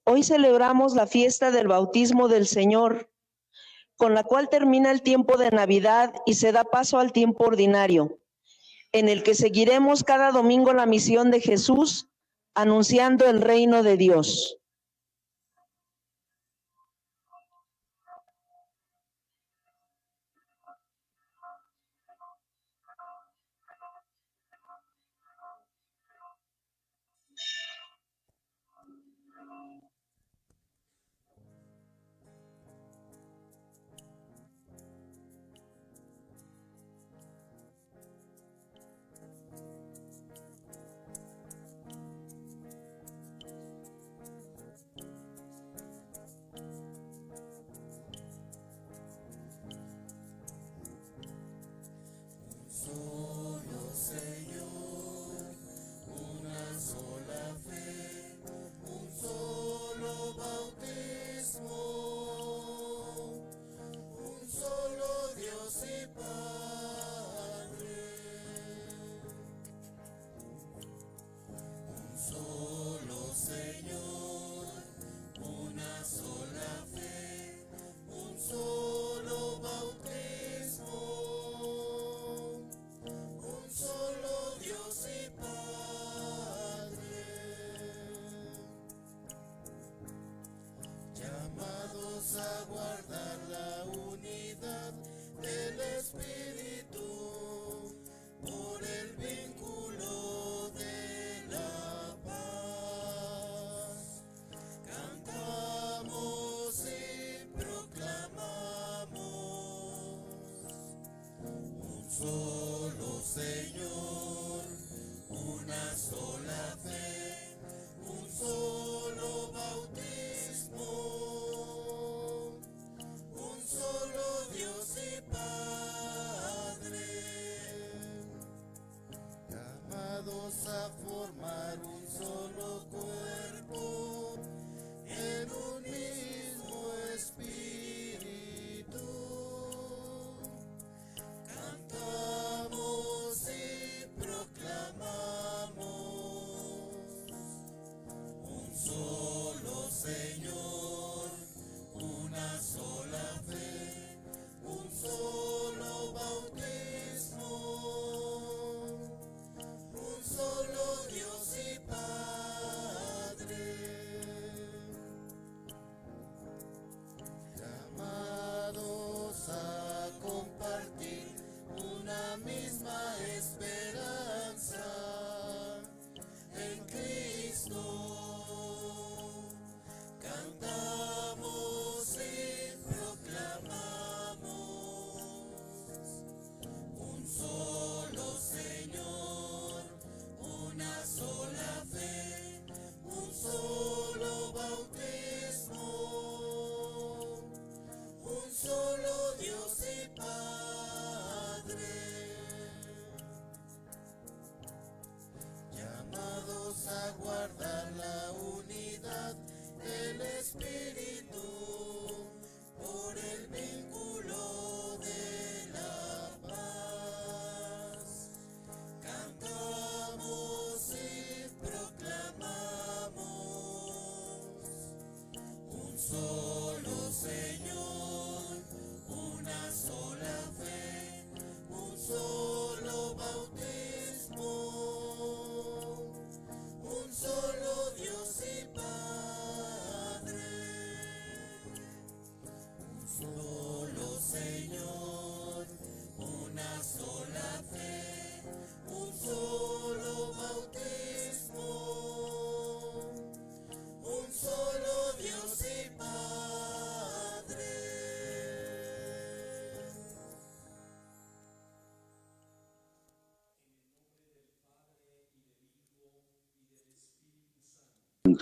Hoy celebramos la fiesta del bautismo del Señor, con la cual termina el tiempo de Navidad y se da paso al tiempo ordinario, en el que seguiremos cada domingo la misión de Jesús, anunciando el reino de Dios.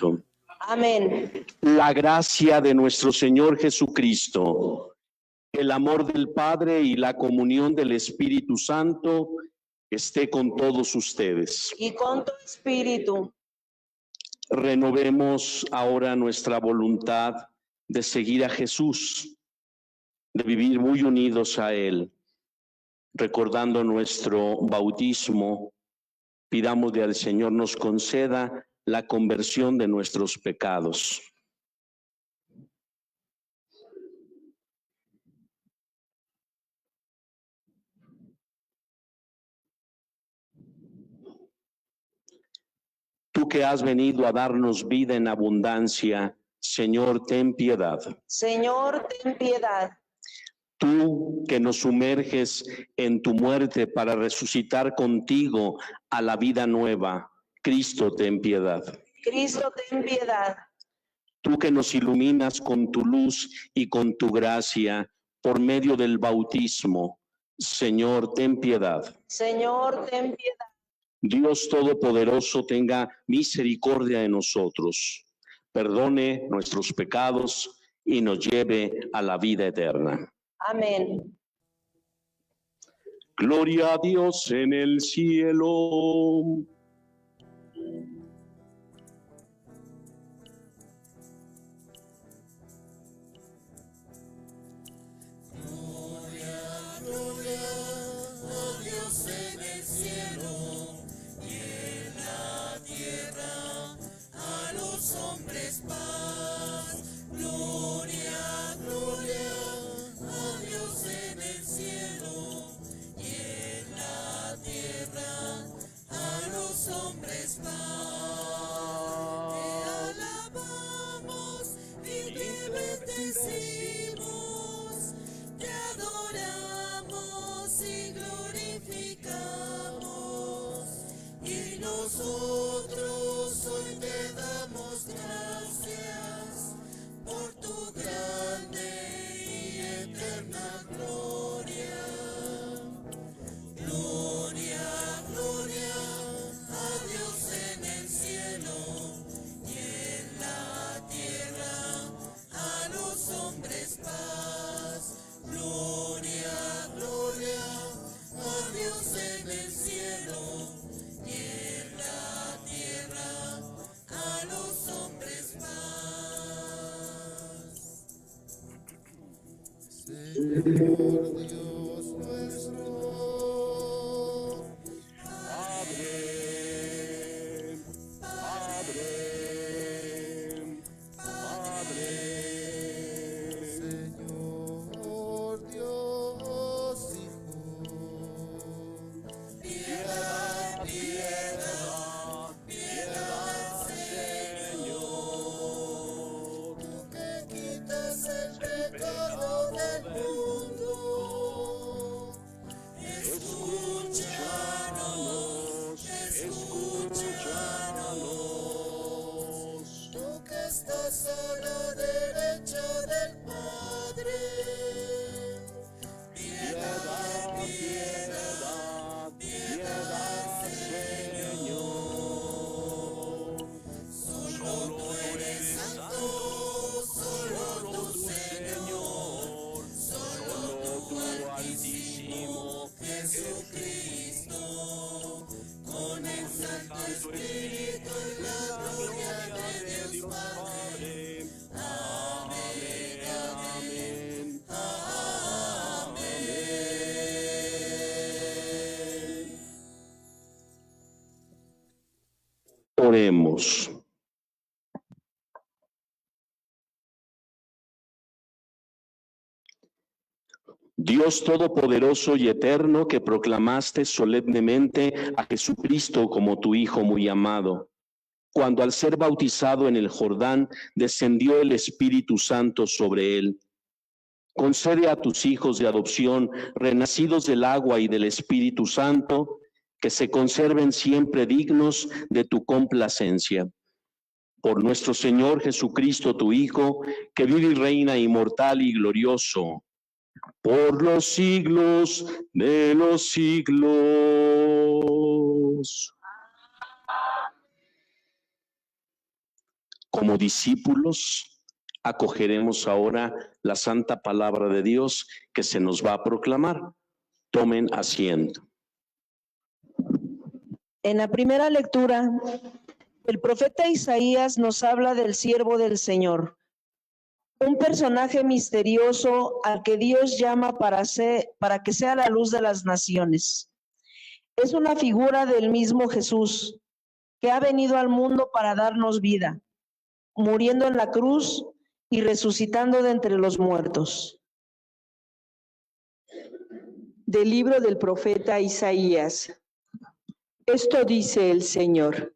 Santo. Amén. La gracia de nuestro Señor Jesucristo, el amor del Padre y la comunión del Espíritu Santo esté con todos ustedes. Y con tu espíritu. Renovemos ahora nuestra voluntad de seguir a Jesús, de vivir muy unidos a Él. Recordando nuestro bautismo, pidámosle al Señor nos conceda la conversión de nuestros pecados. Tú que has venido a darnos vida en abundancia, Señor, ten piedad. Señor, ten piedad. Tú que nos sumerges en tu muerte para resucitar contigo a la vida nueva, Cristo, ten piedad. Cristo, ten piedad. Tú que nos iluminas con tu luz y con tu gracia por medio del bautismo, Señor, ten piedad. Señor, ten piedad. Dios Todopoderoso tenga misericordia de nosotros, perdone nuestros pecados y nos lleve a la vida eterna. Amén. Gloria a Dios en el cielo. Señor Dios nuestro, Padre, Padre, Padre, Señor Dios Hijo, piedad, piedad, piedad, Señor, tú que quitas el pecado del mundo, escúchanos, escúchanos, tú que estás a la derecha del Padre, piedad, piedad, piedad, Señor, solo tú eres santo, solo tú, Señor, solo tú, Altísimo Jesucristo, con el Santo Espíritu y la gloria de Dios Padre. Amén, amén, amén. Oremos. Dios Todopoderoso y Eterno, que proclamaste solemnemente a Jesucristo como tu Hijo muy amado, cuando al ser bautizado en el Jordán descendió el Espíritu Santo sobre él. Concede a tus hijos de adopción, renacidos del agua y del Espíritu Santo, que se conserven siempre dignos de tu complacencia. Por nuestro Señor Jesucristo, tu Hijo, que vive y reina inmortal y glorioso, por los siglos de los siglos. Como discípulos, acogeremos ahora la santa palabra de Dios que se nos va a proclamar. Tomen asiento. En la primera lectura, el profeta Isaías nos habla del siervo del Señor, un personaje misterioso al que Dios llama para que sea la luz de las naciones. Es una figura del mismo Jesús, que ha venido al mundo para darnos vida, muriendo en la cruz y resucitando de entre los muertos. Del libro del profeta Isaías. Esto dice el Señor: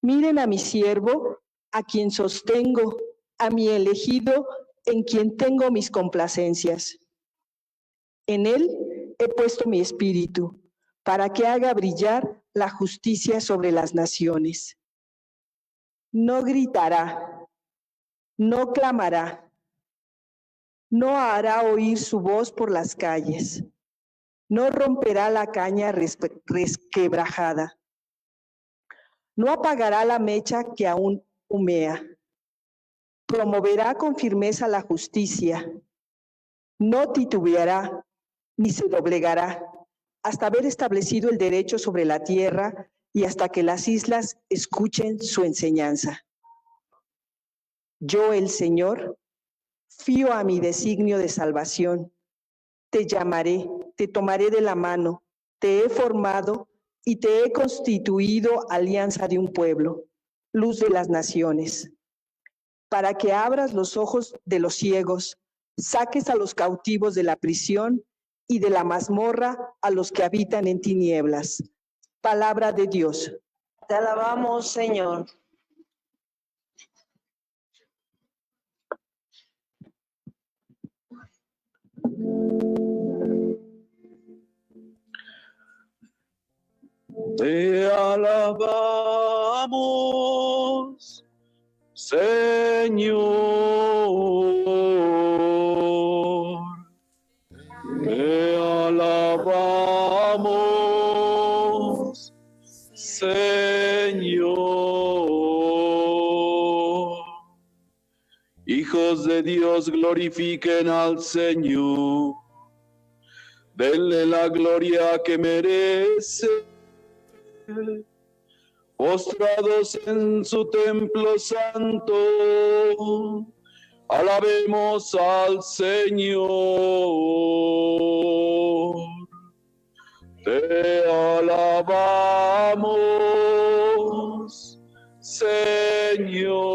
miren a mi siervo, a quien sostengo, a mi elegido, en quien tengo mis complacencias. En él he puesto mi espíritu, para que haga brillar la justicia sobre las naciones. No gritará, no clamará, no hará oír su voz por las calles, no romperá la caña resquebrajada, no apagará la mecha que aún humea, promoverá con firmeza la justicia, no titubeará ni se doblegará, hasta haber establecido el derecho sobre la tierra y hasta que las islas escuchen su enseñanza. Yo, el Señor, fío a mi designio de salvación. Te llamaré, te tomaré de la mano, te he formado y te he constituido alianza de un pueblo, luz de las naciones, para que abras los ojos de los ciegos, saques a los cautivos de la prisión y de la mazmorra a los que habitan en tinieblas. Palabra de Dios. Te alabamos, Señor. Te alabamos, Señor. Te alabamos, Señor. Hijos de Dios, glorifiquen al Señor. Denle la gloria que merece. Postrados en su templo santo, alabemos al Señor. Te alabamos, Señor.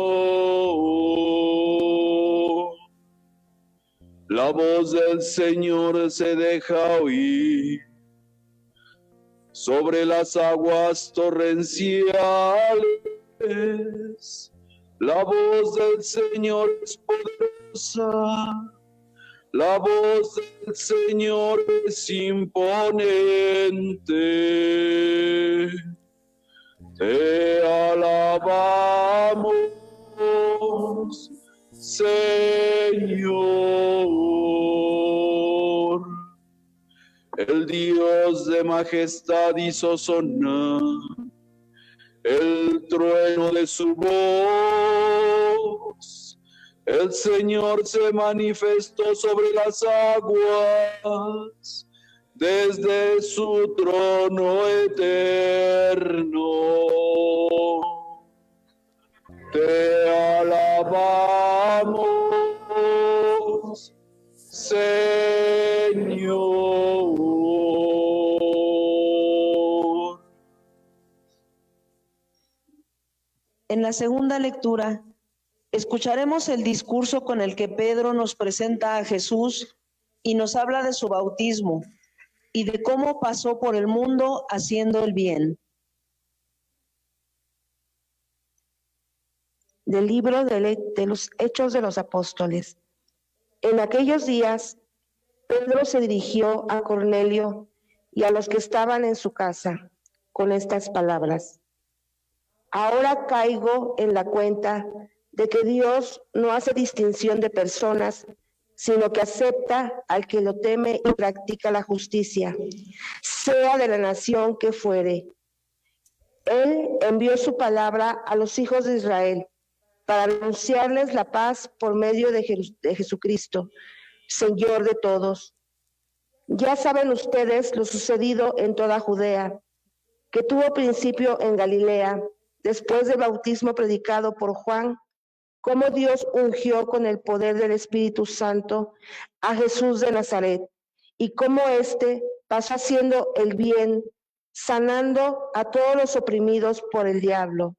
La voz del Señor se deja oír sobre las aguas torrenciales. La voz del Señor es poderosa, la voz del Señor es imponente. Te alabamos, Señor. El Dios de majestad hizo sonar el trueno de su voz. El Señor se manifestó sobre las aguas desde su trono eterno. Te alabamos, Señor. En la segunda lectura, escucharemos el discurso con el que Pedro nos presenta a Jesús y nos habla de su bautismo y de cómo pasó por el mundo haciendo el bien. Del libro de los Hechos de los Apóstoles. En aquellos días, Pedro se dirigió a Cornelio y a los que estaban en su casa con estas palabras: ahora caigo en la cuenta de que Dios no hace distinción de personas, sino que acepta al que lo teme y practica la justicia, sea de la nación que fuere. Él envió su palabra a los hijos de Israel para anunciarles la paz por medio de Jesucristo, Señor de todos. Ya saben ustedes lo sucedido en toda Judea, que tuvo principio en Galilea, después del bautismo predicado por Juan, cómo Dios ungió con el poder del Espíritu Santo a Jesús de Nazaret, y cómo éste pasó haciendo el bien, sanando a todos los oprimidos por el diablo,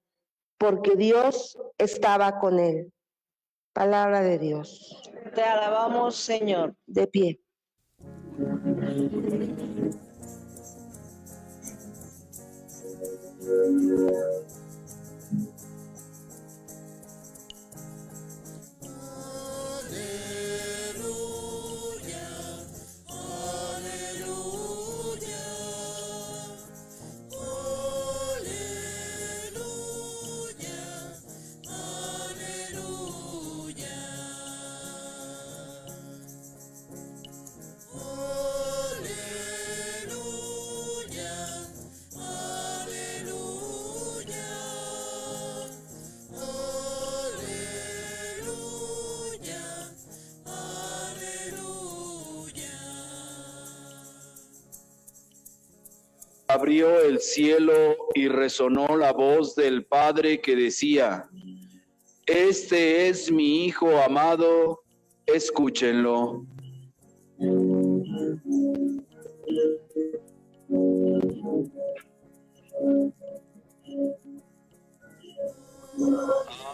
porque Dios estaba con él. Palabra de Dios. Te alabamos, Señor. De pie. Abrió el cielo y resonó la voz del Padre que decía: Este es mi Hijo amado, escúchenlo.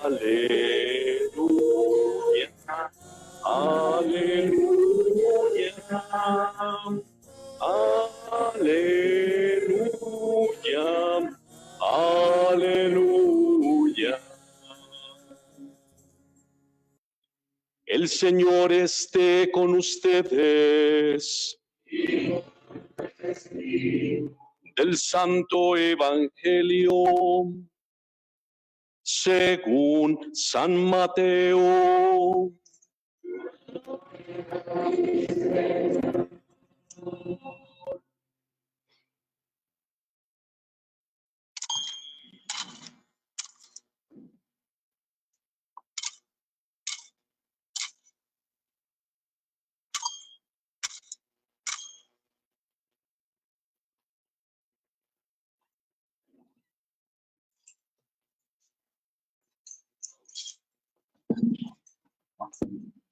Aleluya, aleluya, aleluya, aleluya. El Señor esté con ustedes. Del Santo Evangelio según San Mateo.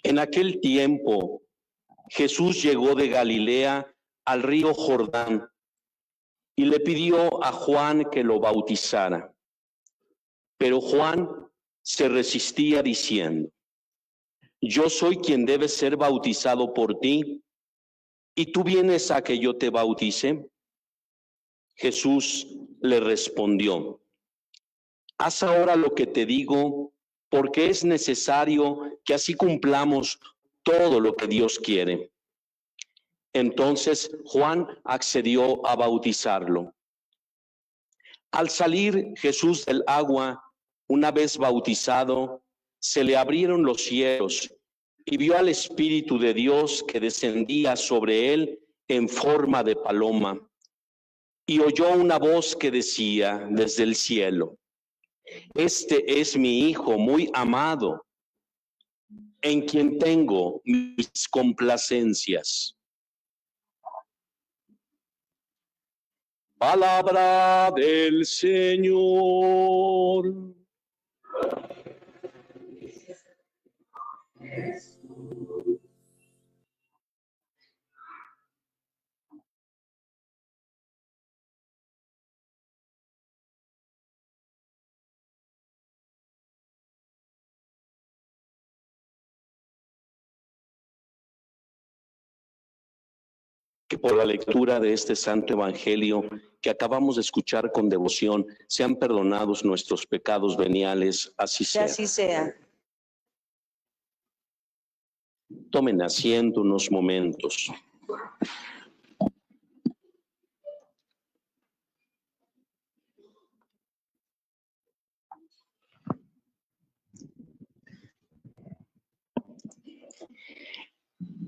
En aquel tiempo, Jesús llegó de Galilea al río Jordán y le pidió a Juan que lo bautizara. Pero Juan se resistía diciendo: Yo soy quien debe ser bautizado por ti, ¿y tú vienes a que yo te bautice? Jesús le respondió: Haz ahora lo que te digo, porque es necesario que así cumplamos todo lo que Dios quiere. Entonces Juan accedió a bautizarlo. Al salir Jesús del agua, una vez bautizado, se le abrieron los cielos y vio al Espíritu de Dios que descendía sobre él en forma de paloma. Y oyó una voz que decía desde el cielo: Este es mi Hijo muy amado, en quien tengo mis complacencias. Palabra del Señor. Que por la lectura de este santo evangelio que acabamos de escuchar con devoción, sean perdonados nuestros pecados veniales, así Que sea. así sea. Tomen asiento unos momentos.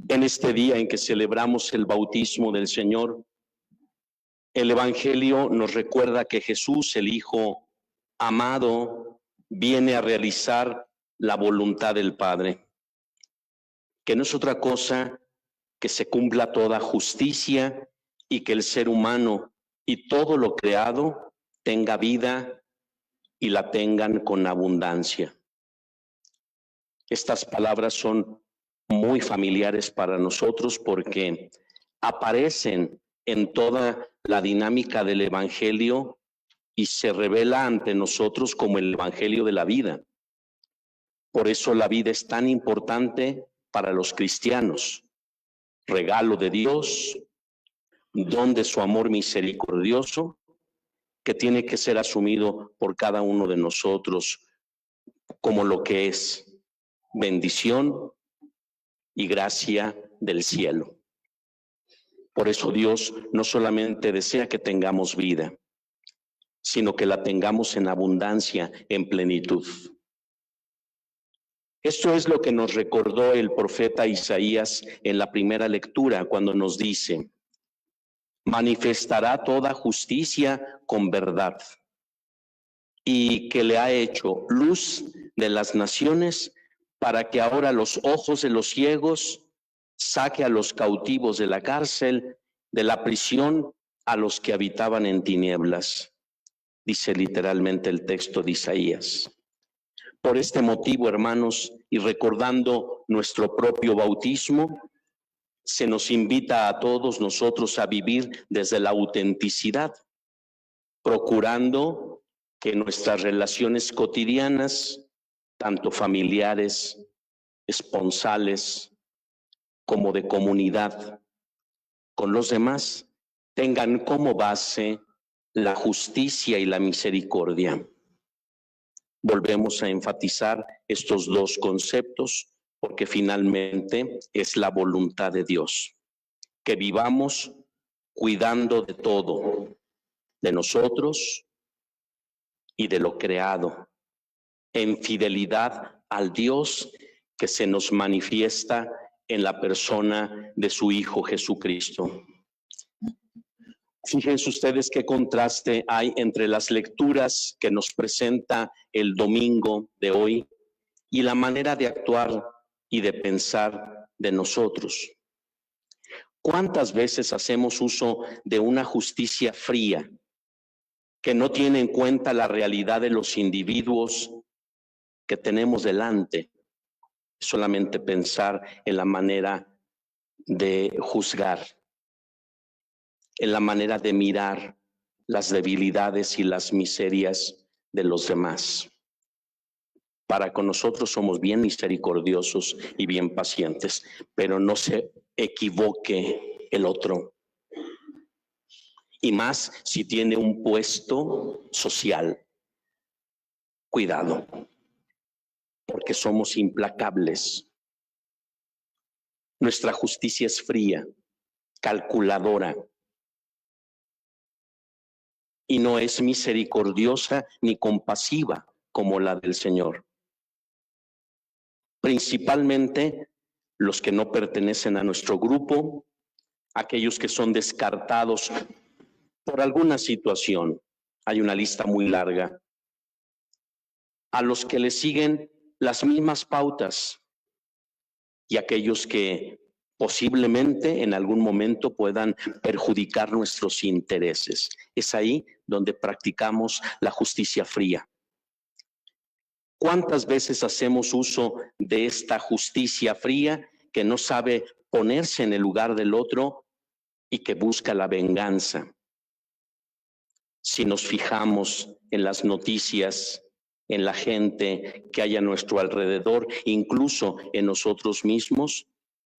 En este día en que celebramos el bautismo del Señor, el Evangelio nos recuerda que Jesús, el Hijo amado, viene a realizar la voluntad del Padre, que no es otra cosa que se cumpla toda justicia y que el ser humano y todo lo creado tenga vida y la tengan con abundancia. Estas palabras son muy familiares para nosotros porque aparecen en toda la dinámica del Evangelio y se revela ante nosotros como el Evangelio de la vida. Por eso la vida es tan importante para los cristianos. Regalo de Dios, don de su amor misericordioso, que tiene que ser asumido por cada uno de nosotros como lo que es bendición y gracia del cielo. Por eso Dios no solamente desea que tengamos vida, sino que la tengamos en abundancia, en plenitud. Esto es lo que nos recordó el profeta Isaías en la primera lectura, cuando nos dice: manifestará toda justicia con verdad, y que le ha hecho luz de las naciones, para que ahora los ojos de los ciegos saque a los cautivos de la cárcel, de la prisión a los que habitaban en tinieblas. Dice literalmente el texto de Isaías. Por este motivo, hermanos, y recordando nuestro propio bautismo, se nos invita a todos nosotros a vivir desde la autenticidad, procurando que nuestras relaciones cotidianas, tanto familiares, esponsales, como de comunidad con los demás, tengan como base la justicia y la misericordia. Volvemos a enfatizar estos dos conceptos porque finalmente es la voluntad de Dios, que vivamos cuidando de todo, de nosotros y de lo creado, en fidelidad al Dios que se nos manifiesta en la persona de su Hijo Jesucristo. Fíjense ustedes qué contraste hay entre las lecturas que nos presenta el domingo de hoy y la manera de actuar y de pensar de nosotros. ¿Cuántas veces hacemos uso de una justicia fría que no tiene en cuenta la realidad de los individuos que tenemos delante? Solamente pensar en la manera de juzgar, en la manera de mirar las debilidades y las miserias de los demás. Para con nosotros somos bien misericordiosos y bien pacientes, pero no se equivoque el otro. Y más si tiene un puesto social. Cuidado, porque somos implacables. Nuestra justicia es fría, calculadora, y no es misericordiosa ni compasiva como la del Señor. Principalmente los que no pertenecen a nuestro grupo, aquellos que son descartados por alguna situación. Hay una lista muy larga. A los que le siguen las mismas pautas y aquellos que posiblemente en algún momento puedan perjudicar nuestros intereses. Es ahí donde practicamos la justicia fría. ¿Cuántas veces hacemos uso de esta justicia fría que no sabe ponerse en el lugar del otro y que busca la venganza? Si nos fijamos en las noticias, en la gente que hay a nuestro alrededor, incluso en nosotros mismos,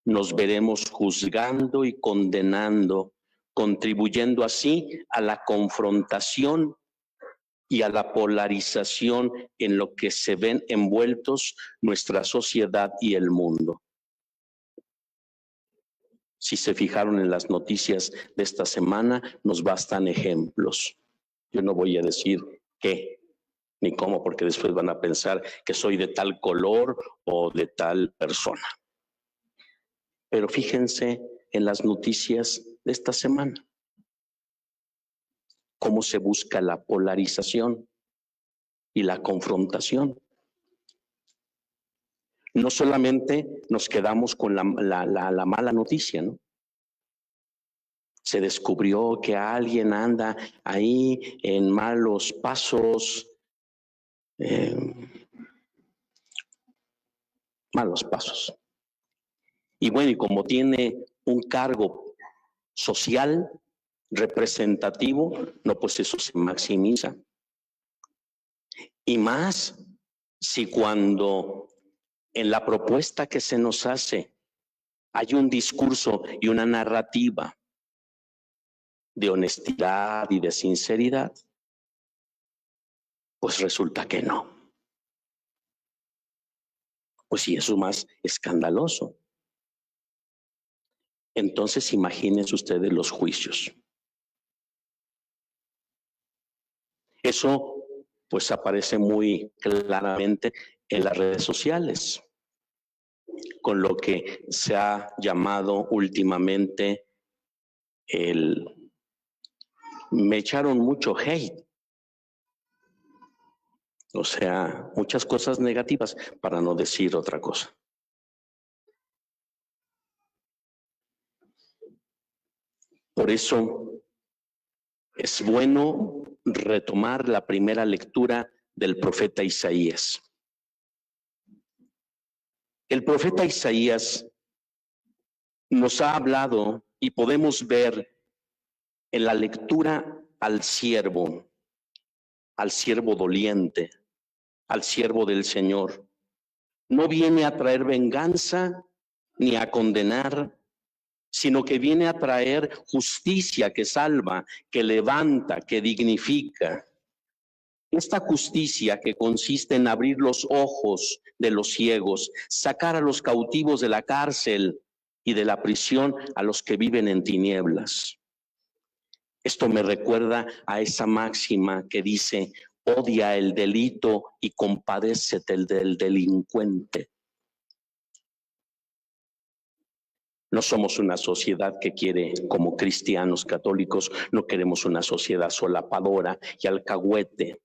nos veremos juzgando y condenando, contribuyendo así a la confrontación y a la polarización en lo que se ven envueltos nuestra sociedad y el mundo. Si se fijaron en las noticias de esta semana, nos bastan ejemplos. Yo no voy a decir qué ni cómo, porque después van a pensar que soy de tal color o de tal persona. Pero fíjense en las noticias de esta semana, cómo se busca la polarización y la confrontación. no solamente nos quedamos con la mala noticia, ¿no? Se descubrió que alguien anda ahí en malos pasos, malos pasos. Y bueno, y como tiene un cargo social, representativo, no, pues eso se maximiza. Y más si cuando en la propuesta que se nos hace hay un discurso y una narrativa de honestidad y de sinceridad, pues resulta que no. Pues sí, eso es más escandaloso. Entonces imagínense ustedes los juicios. Eso pues aparece muy claramente en las redes sociales, con lo que se ha llamado últimamente me echaron mucho hate. O sea, muchas cosas negativas, para no decir otra cosa. Por eso es bueno retomar la primera lectura del profeta Isaías. El profeta Isaías nos ha hablado y podemos ver en la lectura al siervo doliente, al siervo del Señor. No viene a traer venganza ni a condenar, sino que viene a traer justicia que salva, que levanta, que dignifica. Esta justicia que consiste en abrir los ojos de los ciegos, sacar a los cautivos de la cárcel y de la prisión a los que viven en tinieblas. Esto me recuerda a esa máxima que dice: odia el delito y compadécete del delincuente. No somos una sociedad que quiere, como cristianos católicos, no queremos una sociedad solapadora y alcahuete.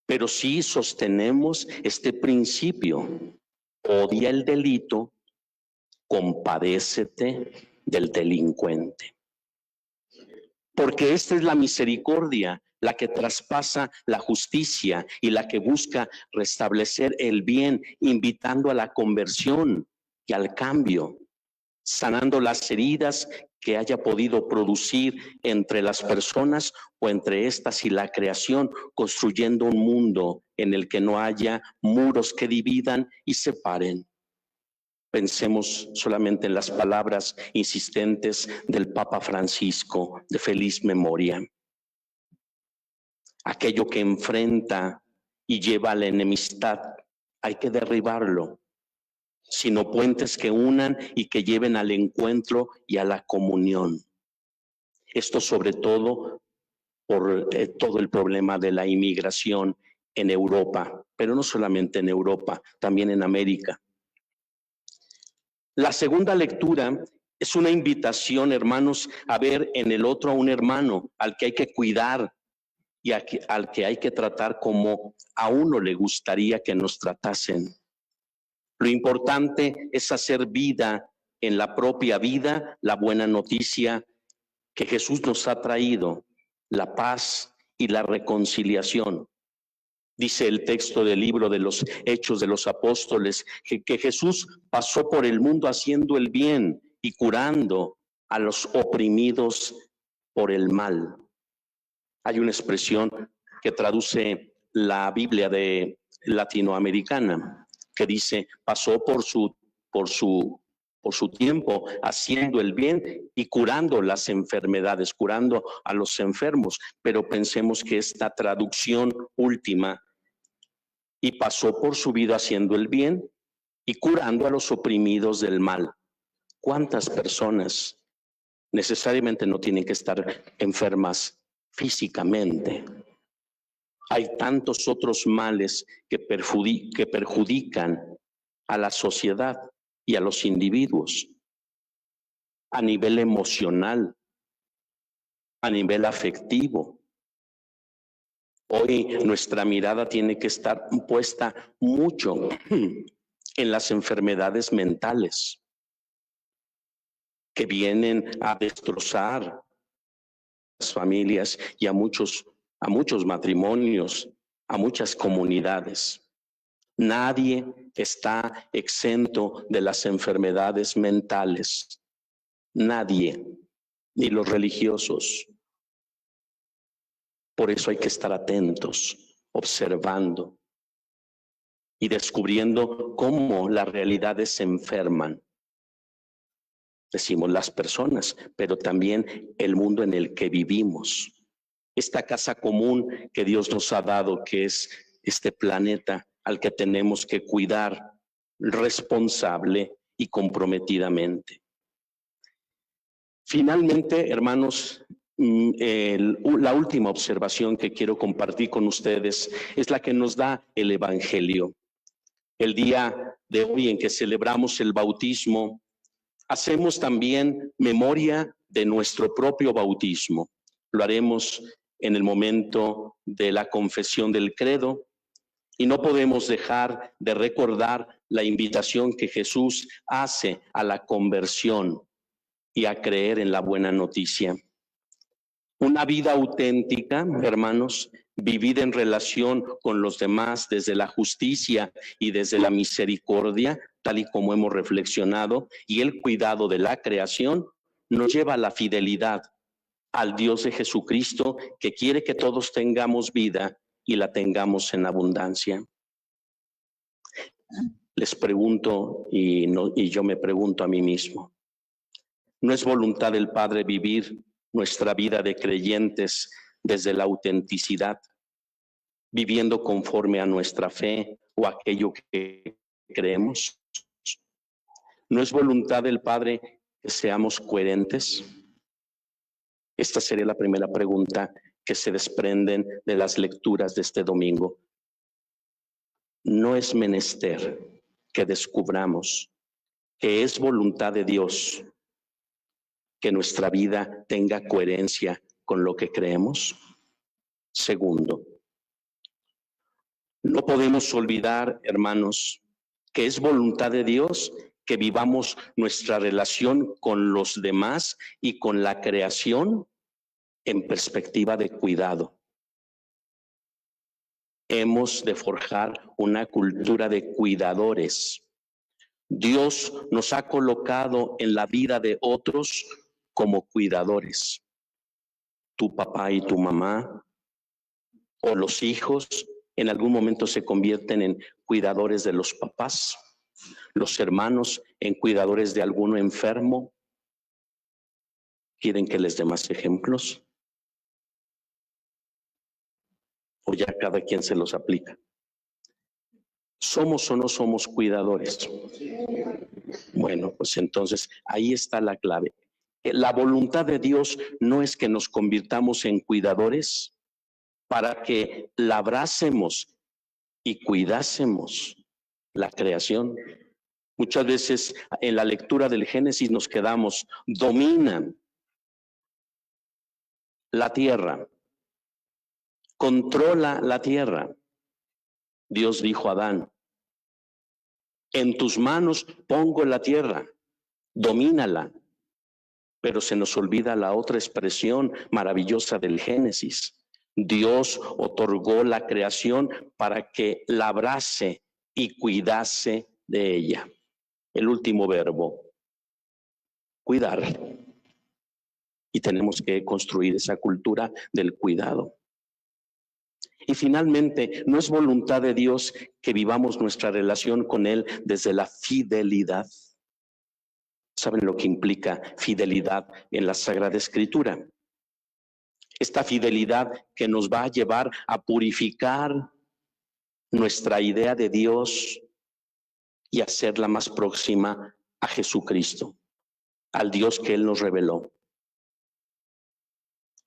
Pero sí sostenemos este principio: odia el delito, compadécete del delincuente. Porque esta es la misericordia, la que traspasa la justicia y la que busca restablecer el bien, invitando a la conversión y al cambio, sanando las heridas que haya podido producir entre las personas o entre estas y la creación, construyendo un mundo en el que no haya muros que dividan y separen. Pensemos solamente en las palabras insistentes del Papa Francisco, de feliz memoria. Aquello que enfrenta y lleva a la enemistad, hay que derribarlo, sino puentes que unan y que lleven al encuentro y a la comunión. Esto sobre todo por todo el problema de la inmigración en Europa, pero no solamente en Europa, también en América. La segunda lectura es una invitación, hermanos, a ver en el otro a un hermano al que hay que cuidar y al que hay que tratar como a uno le gustaría que nos tratasen. Lo importante es hacer vida en la propia vida, la buena noticia que Jesús nos ha traído, la paz y la reconciliación. Dice el texto del libro de los Hechos de los Apóstoles que Jesús pasó por el mundo haciendo el bien y curando a los oprimidos por el mal. Hay una expresión que traduce la Biblia de latinoamericana que dice: pasó por su tiempo haciendo el bien y curando las enfermedades, curando a los enfermos. Pero pensemos que esta traducción última, y pasó por su vida haciendo el bien y curando a los oprimidos del mal. ¿Cuántas personas necesariamente no tienen que estar enfermas físicamente? Hay tantos otros males que perjudican a la sociedad y a los individuos a nivel emocional, a nivel afectivo. Hoy nuestra mirada tiene que estar puesta mucho en las enfermedades mentales que vienen a destrozar las familias y a muchos matrimonios, a muchas comunidades. Nadie está exento de las enfermedades mentales. Nadie, ni los religiosos. Por eso hay que estar atentos, observando y descubriendo cómo las realidades se enferman. Decimos las personas, pero también el mundo en el que vivimos. Esta casa común que Dios nos ha dado, que es este planeta al que tenemos que cuidar responsable y comprometidamente. Finalmente, hermanos, la última observación que quiero compartir con ustedes es la que nos da el Evangelio. El día de hoy en que celebramos el bautismo, hacemos también memoria de nuestro propio bautismo. Lo haremos en el momento de la confesión del credo y no podemos dejar de recordar la invitación que Jesús hace a la conversión y a creer en la buena noticia. Una vida auténtica, hermanos, vivida en relación con los demás desde la justicia y desde la misericordia, tal y como hemos reflexionado, y el cuidado de la creación, nos lleva a la fidelidad al Dios de Jesucristo, que quiere que todos tengamos vida y la tengamos en abundancia. Les pregunto, y yo me pregunto a mí mismo, ¿no es voluntad del Padre vivir nuestra vida de creyentes desde la autenticidad, viviendo conforme a nuestra fe o aquello que creemos? ¿No es voluntad del Padre que seamos coherentes? Esta sería la primera pregunta que se desprenden de las lecturas de este domingo. No es menester que descubramos que es voluntad de Dios que nuestra vida tenga coherencia con lo que creemos. Segundo, no podemos olvidar, hermanos, que es voluntad de Dios que vivamos nuestra relación con los demás y con la creación en perspectiva de cuidado. Hemos de forjar una cultura de cuidadores. Dios nos ha colocado en la vida de otros como cuidadores. Tu papá y tu mamá o los hijos en algún momento se convierten en cuidadores de los papás, los hermanos en cuidadores de alguno enfermo. ¿Quieren que les dé más ejemplos? ¿O ya cada quien se los aplica? ¿Somos o no somos cuidadores? Bueno, pues entonces ahí está la clave. La voluntad de Dios no es que nos convirtamos en cuidadores para que labrásemos y cuidásemos la creación. Muchas veces en la lectura del Génesis nos quedamos, dominan la tierra, controla la tierra. Dios dijo a Adán, en tus manos pongo la tierra, domínala. Pero se nos olvida la otra expresión maravillosa del Génesis. Dios otorgó la creación para que labrase y cuidase de ella. El último verbo, cuidar. Y tenemos que construir esa cultura del cuidado. Y finalmente, no es voluntad de Dios que vivamos nuestra relación con Él desde la fidelidad. ¿Saben lo que implica fidelidad en la Sagrada Escritura? Esta fidelidad que nos va a llevar a purificar nuestra idea de Dios y hacerla más próxima a Jesucristo, al Dios que Él nos reveló.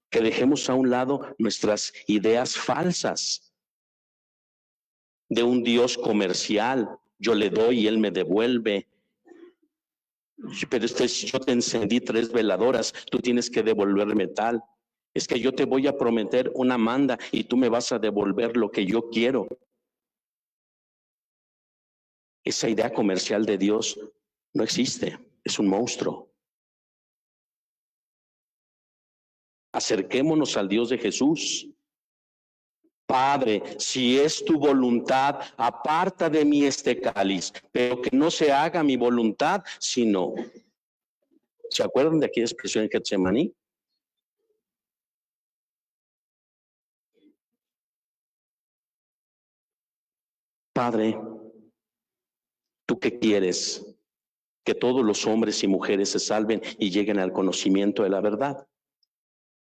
Que dejemos a un lado nuestras ideas falsas de un Dios comercial. Yo le doy y Él me devuelve. Pero yo te encendí 3 veladoras, tú tienes que devolverme tal. Es que yo te voy a prometer una manda y tú me vas a devolver lo que yo quiero. Esa idea comercial de Dios no existe, es un monstruo. Acerquémonos al Dios de Jesús. Padre, si es tu voluntad, aparta de mí este cáliz, pero que no se haga mi voluntad, sino... ¿Se acuerdan de aquella expresión en Getsemaní? Padre, ¿tú qué quieres? Que todos los hombres y mujeres se salven y lleguen al conocimiento de la verdad.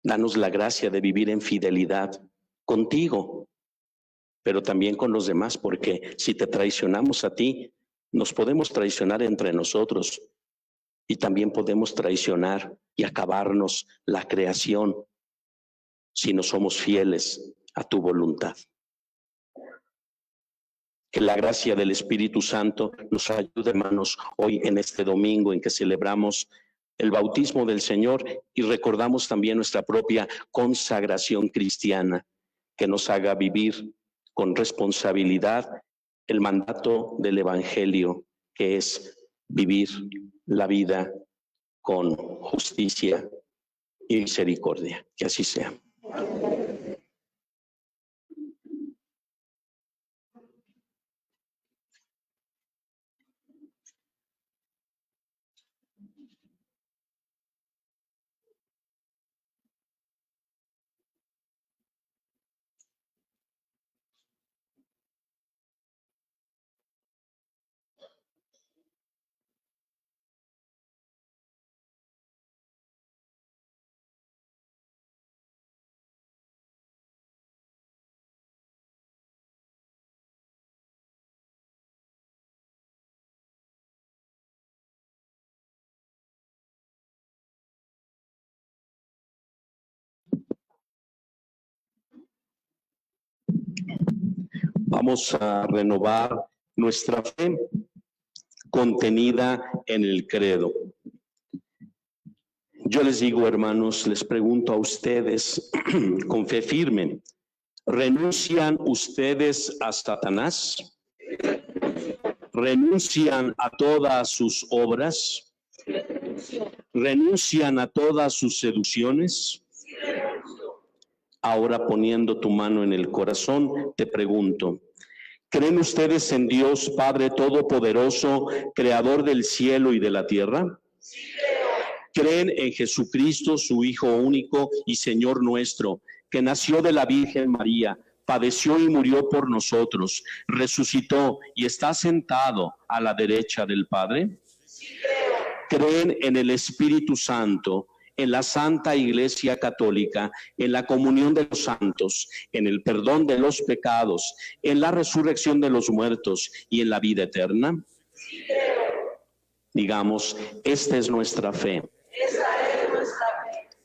Danos la gracia de vivir en fidelidad contigo, pero también con los demás, porque si te traicionamos a ti, nos podemos traicionar entre nosotros y también podemos traicionar y acabarnos la creación si no somos fieles a tu voluntad. Que la gracia del Espíritu Santo nos ayude, hermanos, hoy en este domingo en que celebramos el bautismo del Señor y recordamos también nuestra propia consagración cristiana, que nos haga vivir con responsabilidad el mandato del Evangelio, que es vivir la vida con justicia y misericordia. Que así sea. Vamos a renovar nuestra fe contenida en el credo. Yo les digo, hermanos, les pregunto a ustedes con fe firme, ¿renuncian ustedes a Satanás? ¿Renuncian a todas sus obras? ¿Renuncian a todas sus seducciones? Ahora, poniendo tu mano en el corazón, te pregunto, ¿creen ustedes en Dios Padre Todopoderoso, Creador del cielo y de la tierra? ¿Creen en Jesucristo, su Hijo único y Señor nuestro, que nació de la Virgen María, padeció y murió por nosotros, resucitó y está sentado a la derecha del Padre? ¿Creen en el Espíritu Santo, en la Santa Iglesia Católica, en la comunión de los santos, en el perdón de los pecados, en la resurrección de los muertos y en la vida eterna? Digamos, esta es nuestra fe.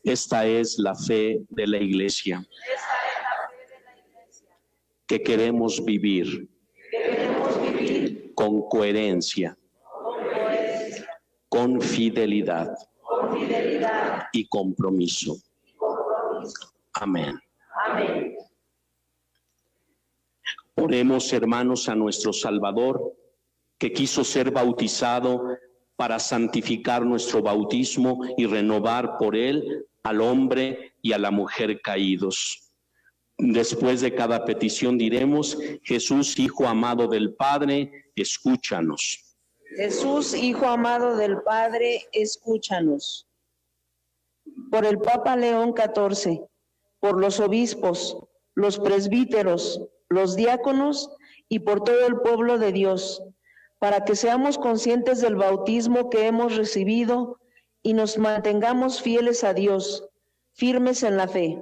Esta es la fe de la Iglesia. Que queremos vivir con coherencia, con fidelidad y compromiso. Amén. Oremos, hermanos, a nuestro Salvador, que quiso ser bautizado para santificar nuestro bautismo y renovar por él al hombre y a la mujer caídos. Después de cada petición diremos: Jesús, Hijo amado del Padre, escúchanos. Jesús, Hijo amado del Padre, escúchanos. Por el Papa León XIV, por los obispos, los presbíteros, los diáconos y por todo el pueblo de Dios, para que seamos conscientes del bautismo que hemos recibido y nos mantengamos fieles a Dios, firmes en la fe.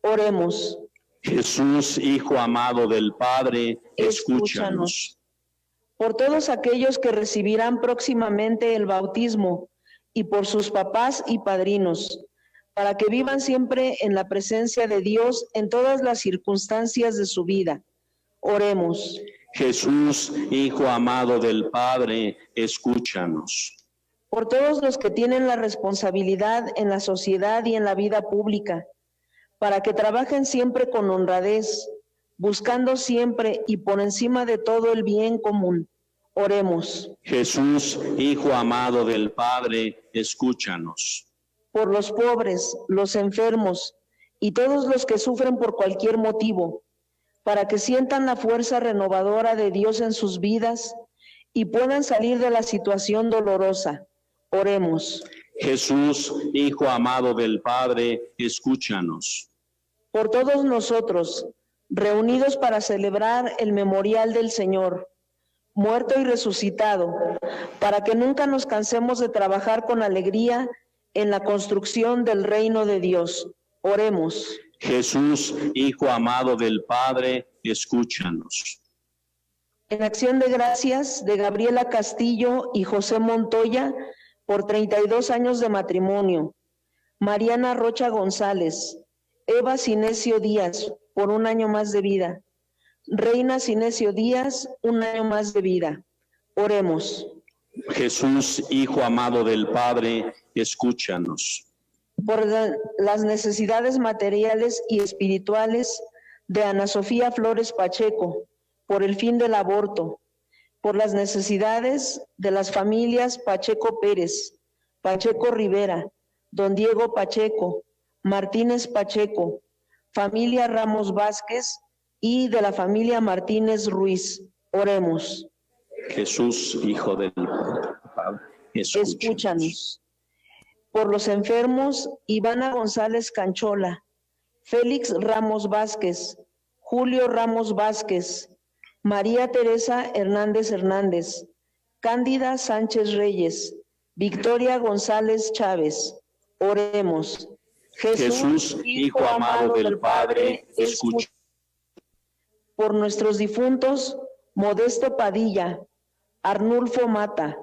Oremos. Jesús, Hijo amado del Padre, escúchanos. Por todos aquellos que recibirán próximamente el bautismo y por sus papás y padrinos, para que vivan siempre en la presencia de Dios en todas las circunstancias de su vida. Oremos. Jesús, Hijo amado del Padre, escúchanos. Por todos los que tienen la responsabilidad en la sociedad y en la vida pública, para que trabajen siempre con honradez, buscando siempre y por encima de todo el bien común. Oremos. Jesús, Hijo amado del Padre, escúchanos. Por los pobres, los enfermos y todos los que sufren por cualquier motivo, para que sientan la fuerza renovadora de Dios en sus vidas y puedan salir de la situación dolorosa. Oremos. Jesús, Hijo amado del Padre, escúchanos. Por todos nosotros, reunidos para celebrar el memorial del Señor, muerto y resucitado, para que nunca nos cansemos de trabajar con alegría en la construcción del reino de Dios. Oremos. Jesús, Hijo amado del Padre, escúchanos. En acción de gracias de Gabriela Castillo y José Montoya por 32 años de matrimonio, Mariana Rocha González, Eva Sinesio Díaz por 1 año más de vida, Reina Sinesio Díaz 1 año más de vida. Oremos. Jesús, Hijo amado del Padre, escúchanos. Por las necesidades materiales y espirituales de Ana Sofía Flores Pacheco, por el fin del aborto, por las necesidades de las familias Pacheco Pérez, Pacheco Rivera, Don Diego Pacheco, Martínez Pacheco, familia Ramos Vázquez y de la familia Martínez Ruiz. Oremos. Jesús, Hijo del Padre, Escúchanos. Por los enfermos, Ivana González Canchola, Félix Ramos Vázquez, Julio Ramos Vázquez, María Teresa Hernández Hernández, Cándida Sánchez Reyes, Victoria González Chávez. Oremos. Jesús, Hijo amado del Padre, escucha. Por nuestros difuntos, Modesto Padilla, Arnulfo Mata,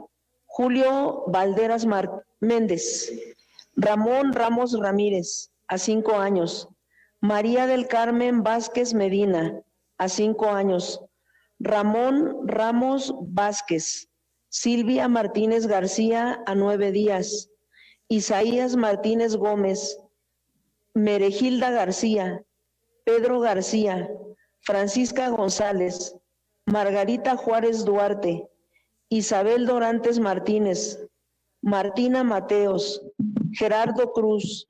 Julio Valderas Méndez, Ramón Ramos Ramírez, a 5 años, María del Carmen Vázquez Medina, a 5 años, Ramón Ramos Vázquez, Silvia Martínez García, a 9 días, Isaías Martínez Gómez, Meregilda García, Pedro García, Francisca González, Margarita Juárez Duarte, Isabel Dorantes Martínez, Martina Mateos, Gerardo Cruz,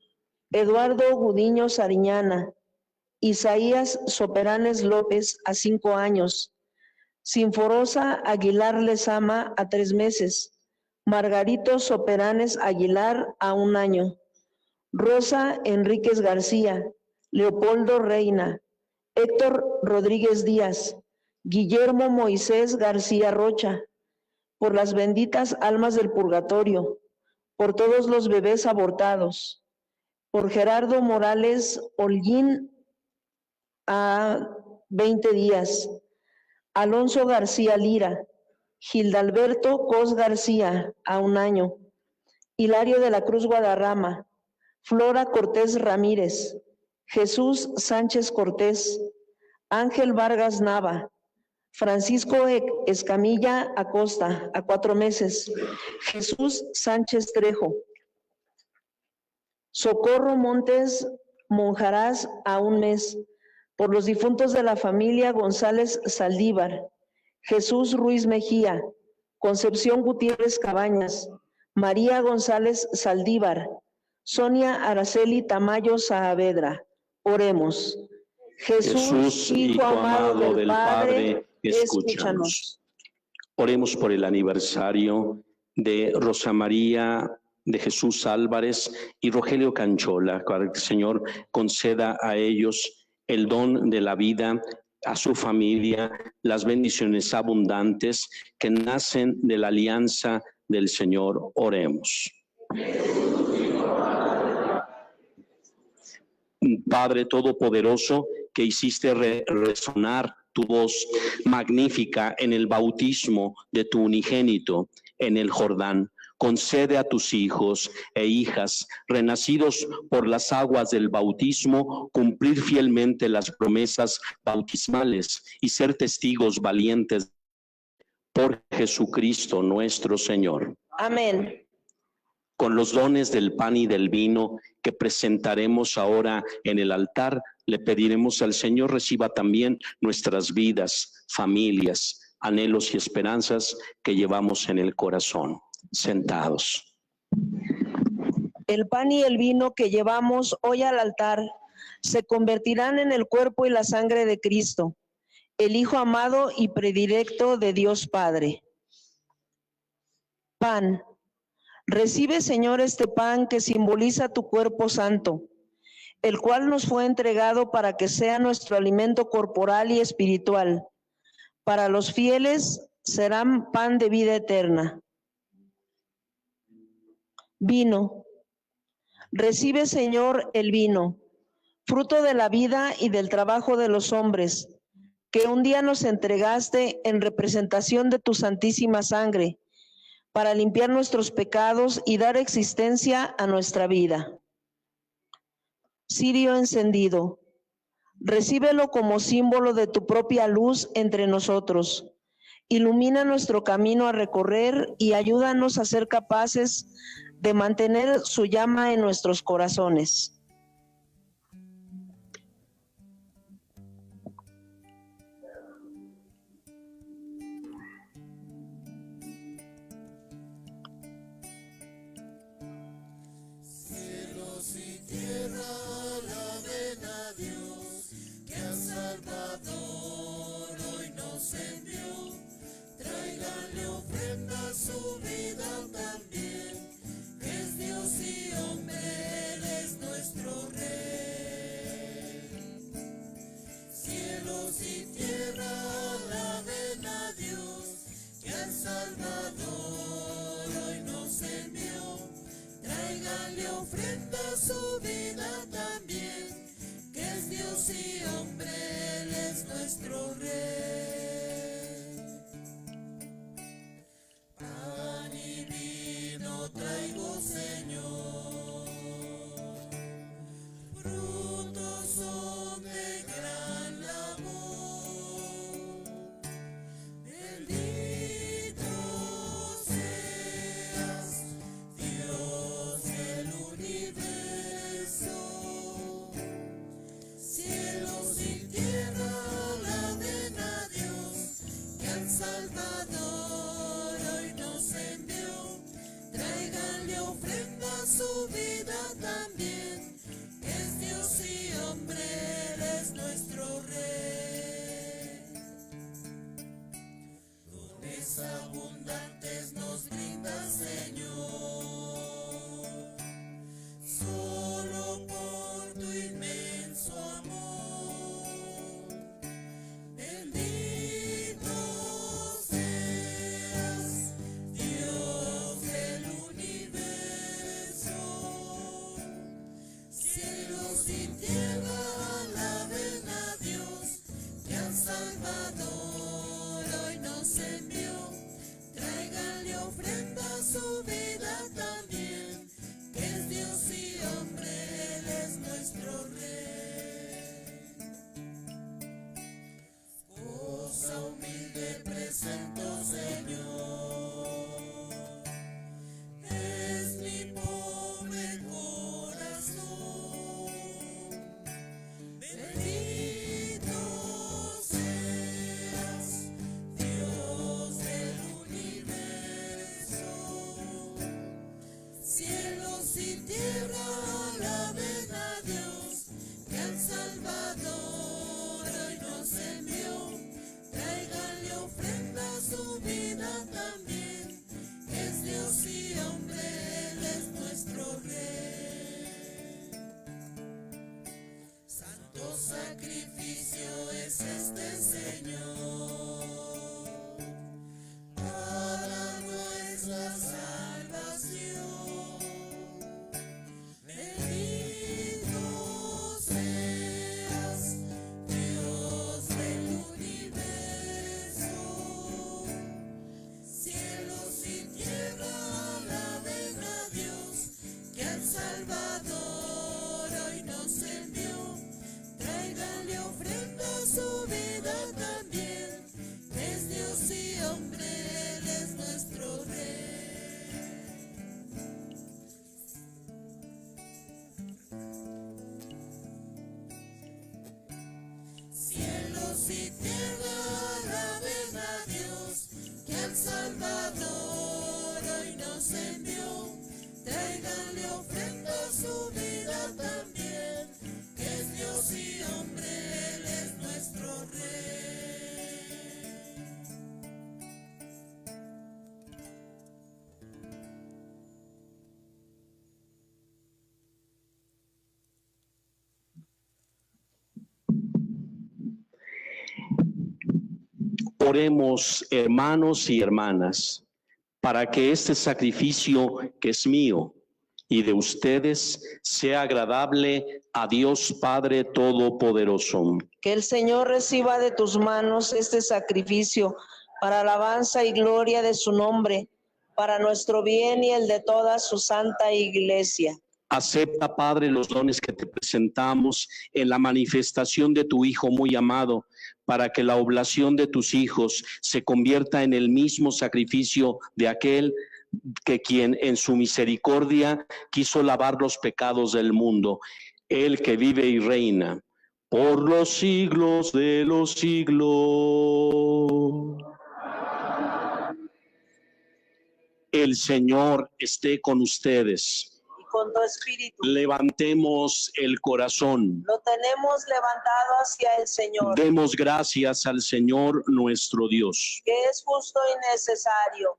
Eduardo Gudiño Sariñana, Isaías Soperanes López, a 5 años, Sinforosa Aguilar Lezama, a 3 meses, Margarito Soperanes Aguilar, a 1 año, Rosa Enríquez García, Leopoldo Reina, Héctor Rodríguez Díaz, Guillermo Moisés García Rocha, por las benditas almas del purgatorio, por todos los bebés abortados, por Gerardo Morales Holguín, a 20 días, Alonso García Lira, Gildalberto Cos García, a 1 año, Hilario de la Cruz Guadarrama, Flora Cortés Ramírez, Jesús Sánchez Cortés, Ángel Vargas Nava, Francisco Escamilla Acosta, a 4 meses, Jesús Sánchez Trejo, Socorro Montes Monjarás, a 1 mes, por los difuntos de la familia González Saldívar, Jesús Ruiz Mejía, Concepción Gutiérrez Cabañas, María González Saldívar, Sonia Araceli Tamayo Saavedra. Oremos. Jesús, Hijo amado del Padre, escúchanos. Oremos por el aniversario de Rosa María de Jesús Álvarez y Rogelio Canchola, para que el Señor conceda a ellos el don de la vida, a su familia, las bendiciones abundantes que nacen de la alianza del Señor. Oremos. Padre Todopoderoso, que hiciste resonar tu voz magnífica en el bautismo de tu unigénito en el Jordán, concede a tus hijos e hijas renacidos por las aguas del bautismo cumplir fielmente las promesas bautismales y ser testigos valientes por Jesucristo nuestro Señor. Amén. Con los dones del pan y del vino que presentaremos ahora en el altar, le pediremos al Señor reciba también nuestras vidas, familias, anhelos y esperanzas que llevamos en el corazón. Sentados. El pan y el vino que llevamos hoy al altar se convertirán en el cuerpo y la sangre de Cristo, el Hijo amado y predilecto de Dios Padre. Pan. Recibe, Señor, este pan que simboliza tu cuerpo santo, el cual nos fue entregado para que sea nuestro alimento corporal y espiritual. Para los fieles serán pan de vida eterna. Vino. Recibe, Señor, el vino, fruto de la vida y del trabajo de los hombres, que un día nos entregaste en representación de tu santísima sangre, para limpiar nuestros pecados y dar existencia a nuestra vida. Cirio encendido. Recíbelo como símbolo de tu propia luz entre nosotros. Ilumina nuestro camino a recorrer y ayúdanos a ser capaces de mantener su llama en nuestros corazones. Cielos y tierra, alaben a Dios, que a Salvador hoy nos envió. Tráiganle ofrenda a su vida también, que es Dios y hombre, Él es nuestro Rey. Cielos y tierra, alaben a Dios, que al Salvador hoy nos envió. Tráiganle ofrenda a su vida también, que es Dios y hombre, Él es nuestro Rey. Pan y vino traigo, Señor, frutos son de gran labor. Bendito seas, Dios del universo. Cielos y tierra, alaben a Dios, que al Salvador hoy nos envió. Tráiganle ofrenda a su vida también, que es Dios y hombre, Él es nuestro Rey. Dones abundantes nos brinda, Señor, solo por tu inmenso amor. Bendito seas, Dios del universo. Cielos y tierra, alaben a Dios, que al Salvador hoy nos envió. Trae Oremos, hermanos y hermanas, para que este sacrificio que es mío y de ustedes sea agradable a Dios Padre Todopoderoso. Que el Señor reciba de tus manos este sacrificio para alabanza y gloria de su nombre, para nuestro bien y el de toda su santa iglesia. Acepta, Padre, los dones que te presentamos en la manifestación de tu Hijo muy amado, para que la oblación de tus hijos se convierta en el mismo sacrificio de aquel que quien en su misericordia quiso lavar los pecados del mundo, el que vive y reina por los siglos de los siglos. El Señor esté con ustedes. Y con tu espíritu. Levantemos el corazón. Lo tenemos levantado hacia el Señor. Demos gracias al Señor nuestro Dios. Que es justo y necesario.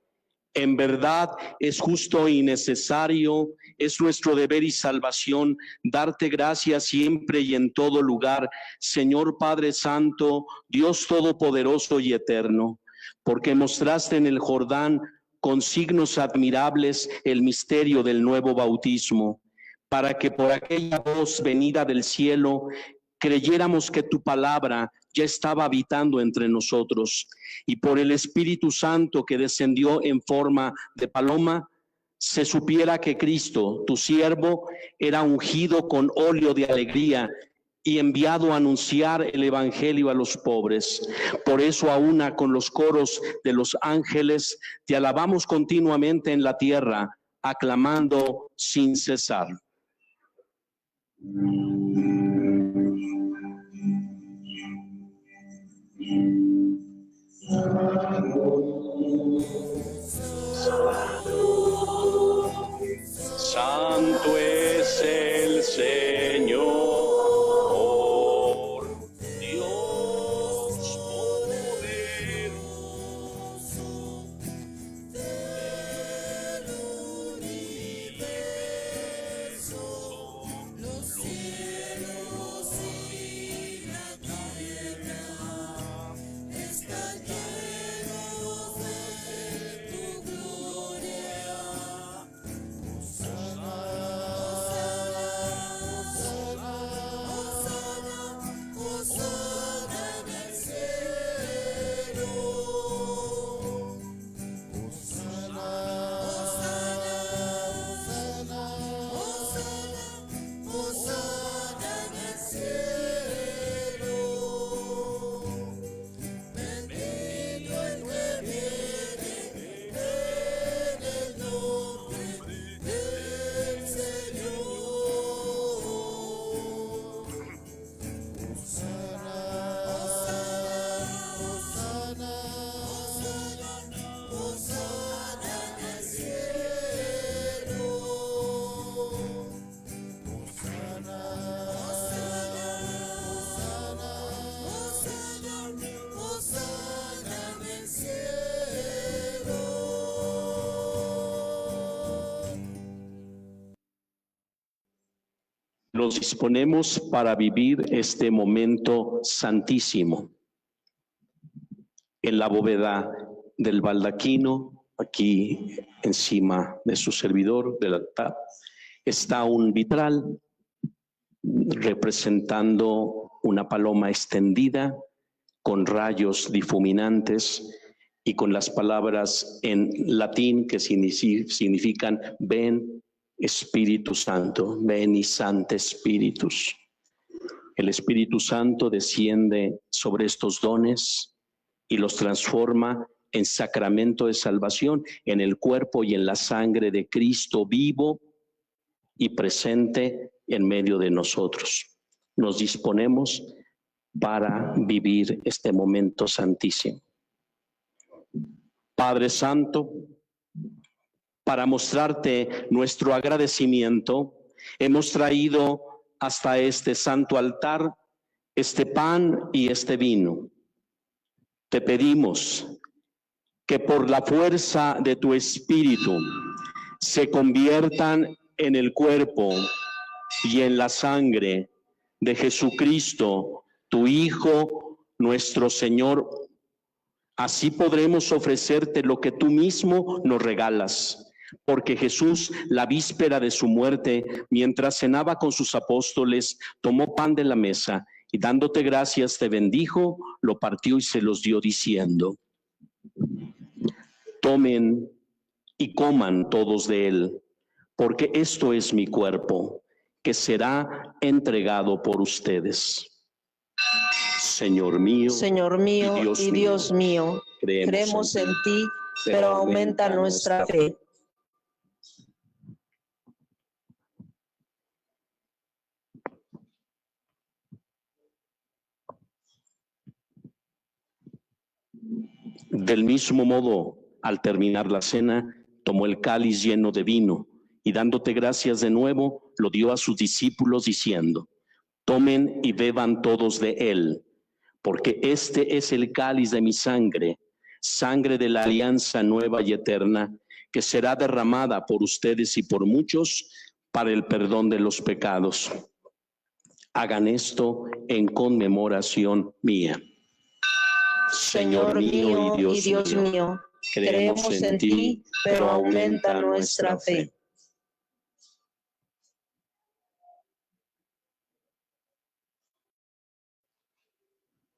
En verdad es justo y necesario, es nuestro deber y salvación darte gracias siempre y en todo lugar, Señor Padre Santo, Dios Todopoderoso y Eterno, porque mostraste en el Jordán con signos admirables el misterio del nuevo bautismo, para que por aquella voz venida del cielo creyéramos que tu palabra ya estaba habitando entre nosotros, y por el Espíritu Santo que descendió en forma de paloma, se supiera que Cristo, tu siervo, era ungido con óleo de alegría y enviado a anunciar el evangelio a los pobres. Por eso, aún con los coros de los ángeles, te alabamos continuamente en la tierra, aclamando sin cesar. Santo es el Señor, Dios poderoso del universo, los cielos y la tierra están llenos de tu gloria. Nos disponemos para vivir este momento santísimo. En la bóveda del baldaquino, aquí encima de su servidor, del altar, está un vitral representando una paloma extendida con rayos difuminantes y con las palabras en latín que significan ven Espíritu Santo, veni Sancte Spiritus. El Espíritu Santo desciende sobre estos dones y los transforma en sacramento de salvación, en el cuerpo y en la sangre de Cristo vivo y presente en medio de nosotros. Nos disponemos para vivir este momento santísimo. Padre Santo, para mostrarte nuestro agradecimiento, hemos traído hasta este santo altar este pan y este vino. Te pedimos que por la fuerza de tu Espíritu se conviertan en el cuerpo y en la sangre de Jesucristo, tu Hijo, nuestro Señor, Así podremos ofrecerte lo que tú mismo nos regalas, porque Jesús, la víspera de su muerte, mientras cenaba con sus apóstoles, tomó pan de la mesa y dándote gracias te bendijo, lo partió y se los dio diciendo: tomen y coman todos de él, porque esto es mi cuerpo, que será entregado por ustedes. Señor mío y Dios mío, creemos en ti, pero aumenta nuestra fe. Del mismo modo, al terminar la cena, tomó el cáliz lleno de vino y dándote gracias de nuevo, lo dio a sus discípulos diciendo: tomen y beban todos de él, porque este es el cáliz de mi sangre, sangre de la alianza nueva y eterna, que será derramada por ustedes y por muchos para el perdón de los pecados. Hagan esto en conmemoración mía. Señor mío y Dios mío, creemos en ti, pero aumenta nuestra fe.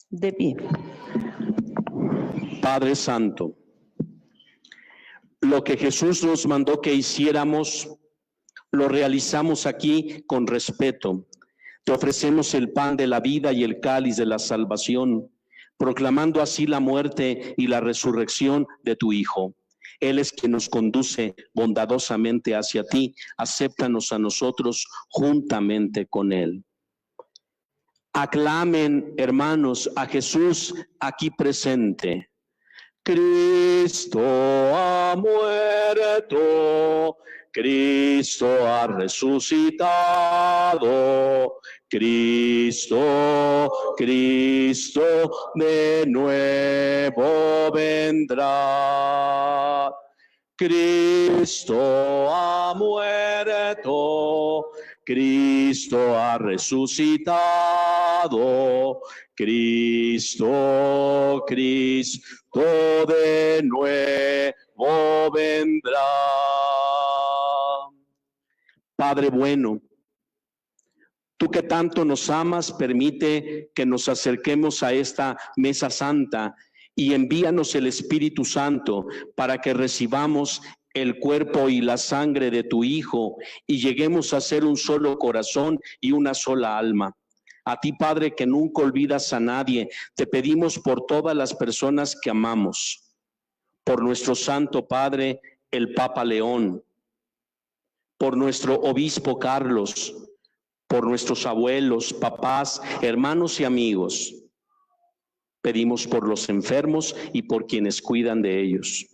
De pie. Padre Santo, lo que Jesús nos mandó que hiciéramos, lo realizamos aquí con respeto. Te ofrecemos el pan de la vida y el cáliz de la salvación, proclamando así la muerte y la resurrección de tu Hijo. Él es quien nos conduce bondadosamente hacia ti. Acéptanos a nosotros juntamente con Él. Aclamen, hermanos, a Jesús aquí presente. Cristo ha muerto, Cristo ha resucitado, Cristo de nuevo vendrá. Cristo ha muerto, Cristo ha resucitado, Cristo de nuevo vendrá. Padre bueno, tú que tanto nos amas, permite que nos acerquemos a esta mesa santa y envíanos el Espíritu Santo para que recibamos el cuerpo y la sangre de tu Hijo y lleguemos a ser un solo corazón y una sola alma. A ti, Padre, que nunca olvidas a nadie, te pedimos por todas las personas que amamos, por nuestro Santo Padre, el Papa León, por nuestro Obispo Carlos, por nuestros abuelos, papás, hermanos y amigos. Pedimos por los enfermos y por quienes cuidan de ellos.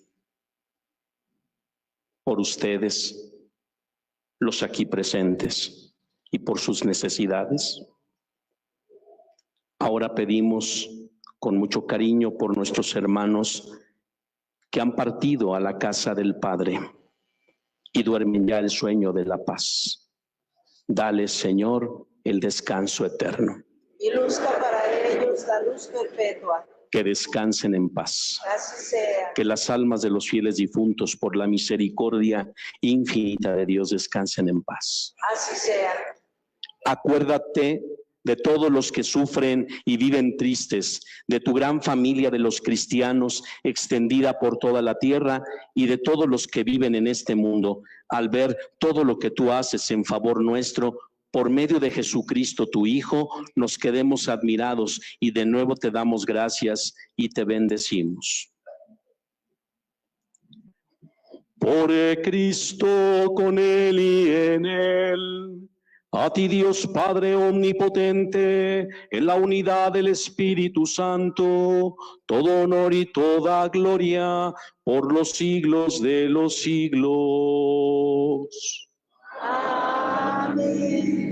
Por ustedes, los aquí presentes, y por sus necesidades. Ahora pedimos con mucho cariño por nuestros hermanos que han partido a la casa del Padre y duermen ya el sueño de la paz. Dale, Señor, el descanso eterno. Y luzca para ellos la luz perpetua. Que descansen en paz. Así sea. Que las almas de los fieles difuntos, por la misericordia infinita de Dios, descansen en paz. Así sea. Acuérdate de todos los que sufren y viven tristes, de tu gran familia de los cristianos extendida por toda la tierra y de todos los que viven en este mundo, al ver todo lo que tú haces en favor nuestro. Por medio de Jesucristo, tu Hijo, nos quedemos admirados y de nuevo te damos gracias y te bendecimos. Por Cristo, con Él y en Él, a ti Dios Padre omnipotente, en la unidad del Espíritu Santo, todo honor y toda gloria por los siglos de los siglos. Amén.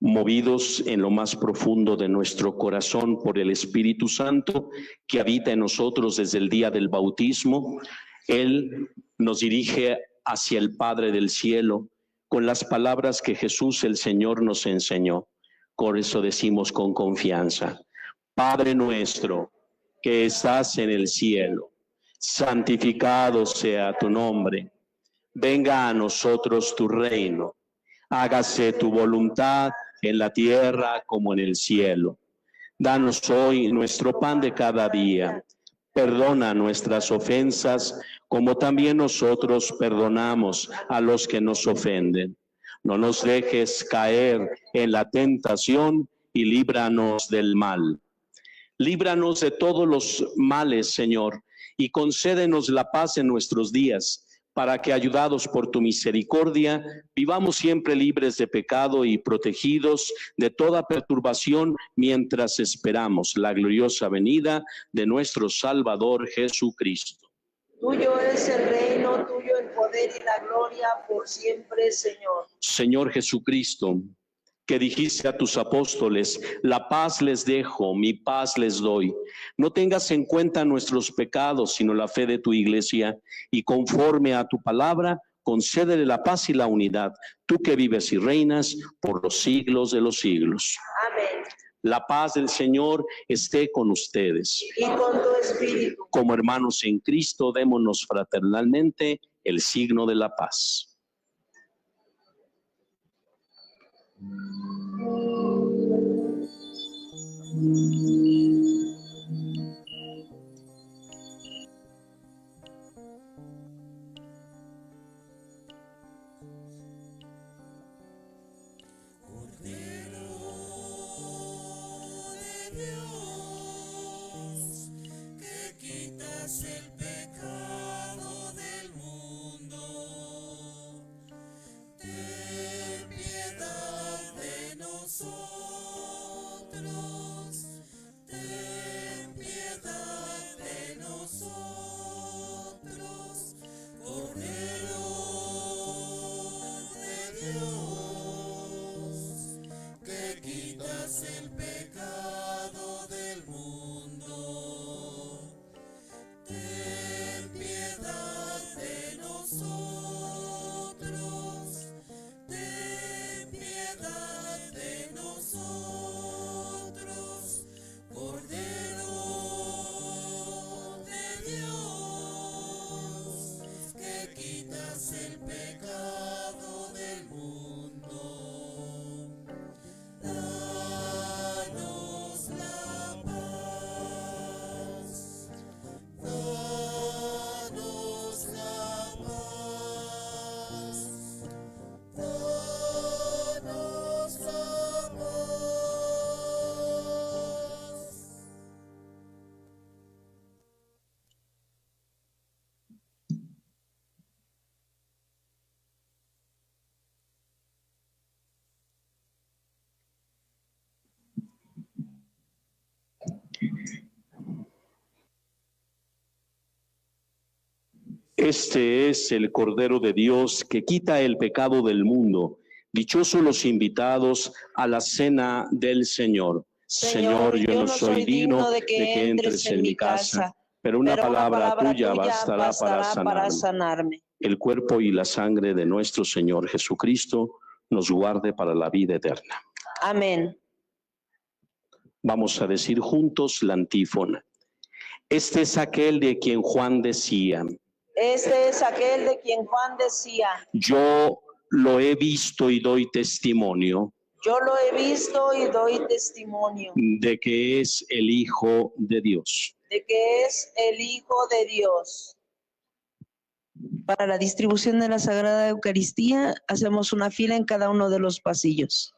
Movidos en lo más profundo de nuestro corazón por el Espíritu Santo que habita en nosotros desde el día del bautismo, Él nos dirige hacia el Padre del cielo con las palabras que Jesús el Señor nos enseñó. Por eso decimos con confianza: Padre nuestro, que estás en el cielo, santificado sea tu nombre. Venga a nosotros tu reino. Hágase tu voluntad en la tierra como en el cielo. Danos hoy nuestro pan de cada día. Perdona nuestras ofensas, como también nosotros perdonamos a los que nos ofenden. No nos dejes caer en la tentación y líbranos del mal. Líbranos de todos los males, Señor, y concédenos la paz en nuestros días, para que, ayudados por tu misericordia, vivamos siempre libres de pecado y protegidos de toda perturbación, mientras esperamos la gloriosa venida de nuestro Salvador Jesucristo. Tuyo es el reino, tuyo el poder y la gloria por siempre, Señor. Señor Jesucristo, que dijiste a tus apóstoles, la paz les dejo, mi paz les doy. No tengas en cuenta nuestros pecados, sino la fe de tu iglesia, y conforme a tu palabra, concédele la paz y la unidad, tú que vives y reinas por los siglos de los siglos. Amén. La paz del Señor esté con ustedes. Y con tu espíritu. Como hermanos en Cristo, démonos fraternalmente el signo de la paz. El pecado del mundo, ten piedad de nosotros, ten piedad de nosotros, Cordero de Dios, que quitas el pecado del mundo. Ten piedad de nosotros, ten piedad de nosotros, Cordero de Dios, que quitas el pecado del mundo. Danos la paz. Danos la paz, danos la paz. Este es el Cordero de Dios que quita el pecado del mundo. Dichosos los invitados a la cena del Señor. Señor, yo no soy digno de que entres en mi casa, pero una palabra tuya bastará para sanarme. El cuerpo y la sangre de nuestro Señor Jesucristo nos guarde para la vida eterna. Amén. Vamos a decir juntos la antífona. Este es aquel de quien Juan decía: Este es aquel de quien Juan decía: yo lo he visto y doy testimonio yo lo he visto y doy testimonio de que es el Hijo de Dios. de que es el Hijo de Dios. Para la distribución de la Sagrada Eucaristía, hacemos una fila en cada uno de los pasillos.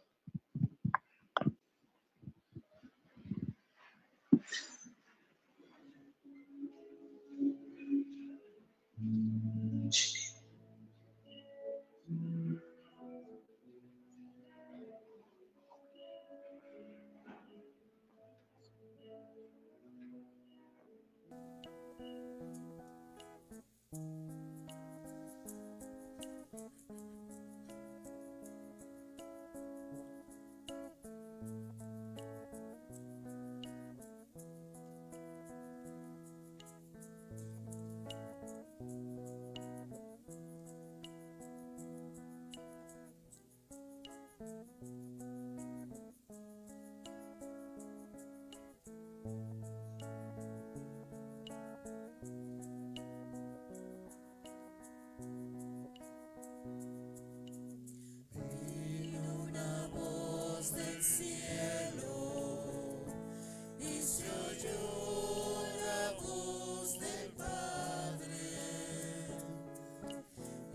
del cielo y se oyó la voz del Padre.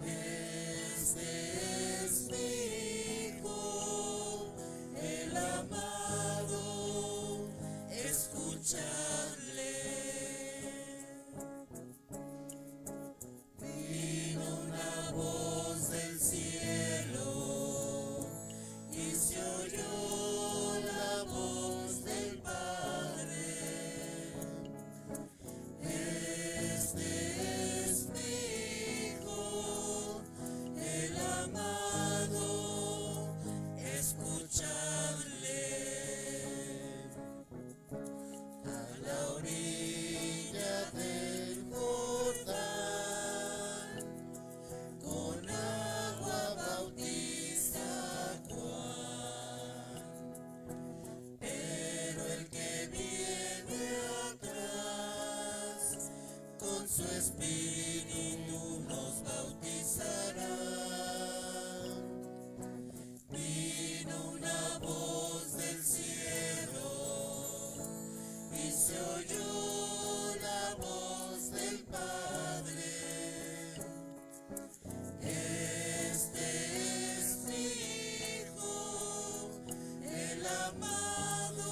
Este es mi Hijo, el amado, escuchadle. Vino una voz del cielo y se oyó la voz del Padre. Este es mi Hijo, el amado, escuchadle. A la orilla del Jordán, con agua bautiza Juan, pero el que viene atrás, con su espíritu nos bautizará. Vino una voz del cielo y se oyó la voz del Padre. Este es mi Hijo, el amado,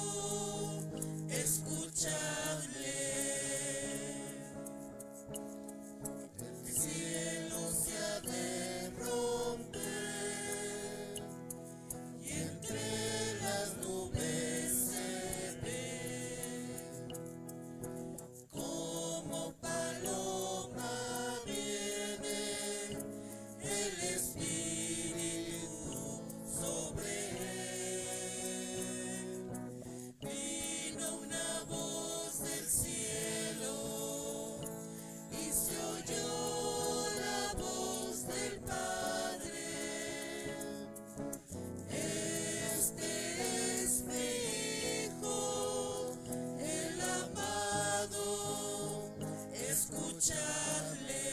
escuchadle. El cielo se ha de romper y entre las nubes se ve como paloma viene el Espíritu sobre él. Vino una voz del cielo y se oyó la voz del Padre. Este es mi Hijo, el amado, escuchadle.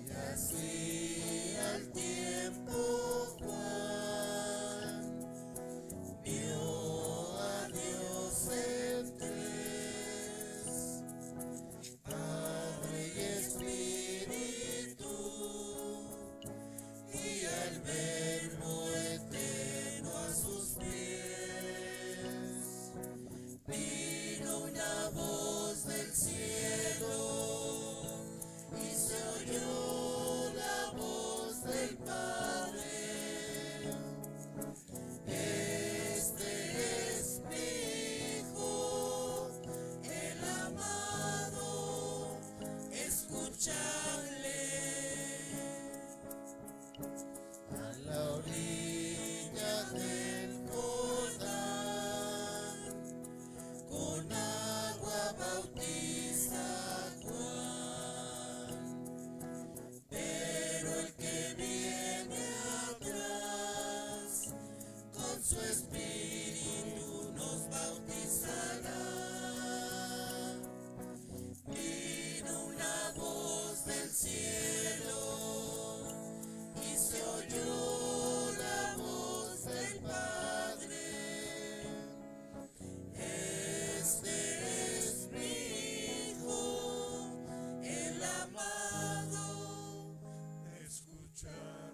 Y así al tiempo Juan vio a Dios en tres, Padre y Espíritu, y al Verbo eterno a sus pies. Vino una voz del cielo y se oyó la voz del Padre. Este es mi Hijo, el amado, escuchadle. A la orilla del Jordán, con agua bautiza Juan, pero el que viene atrás, con su espíritu nos bautizará. Vino una voz del cielo y se oyó la voz del Padre. Este es mi Hijo, el amado, escuchadle.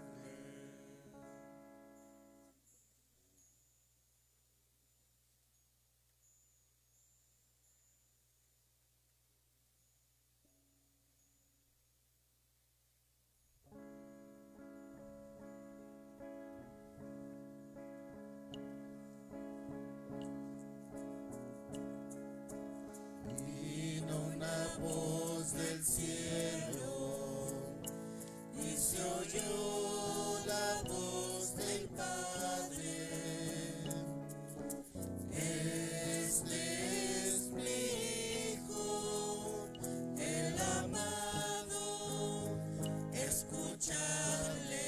Vino una voz del cielo y se oyó la voz del Padre. Este es mi Hijo, el amado, escuchadle.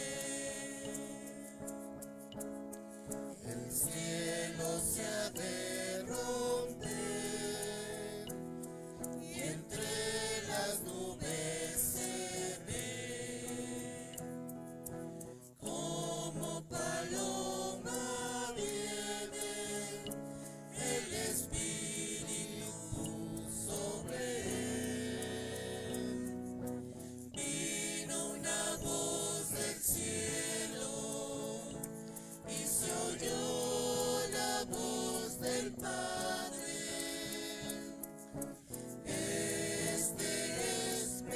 El cielo se ha de romper y entre las nubes se ve como paloma del Padre. Este es mi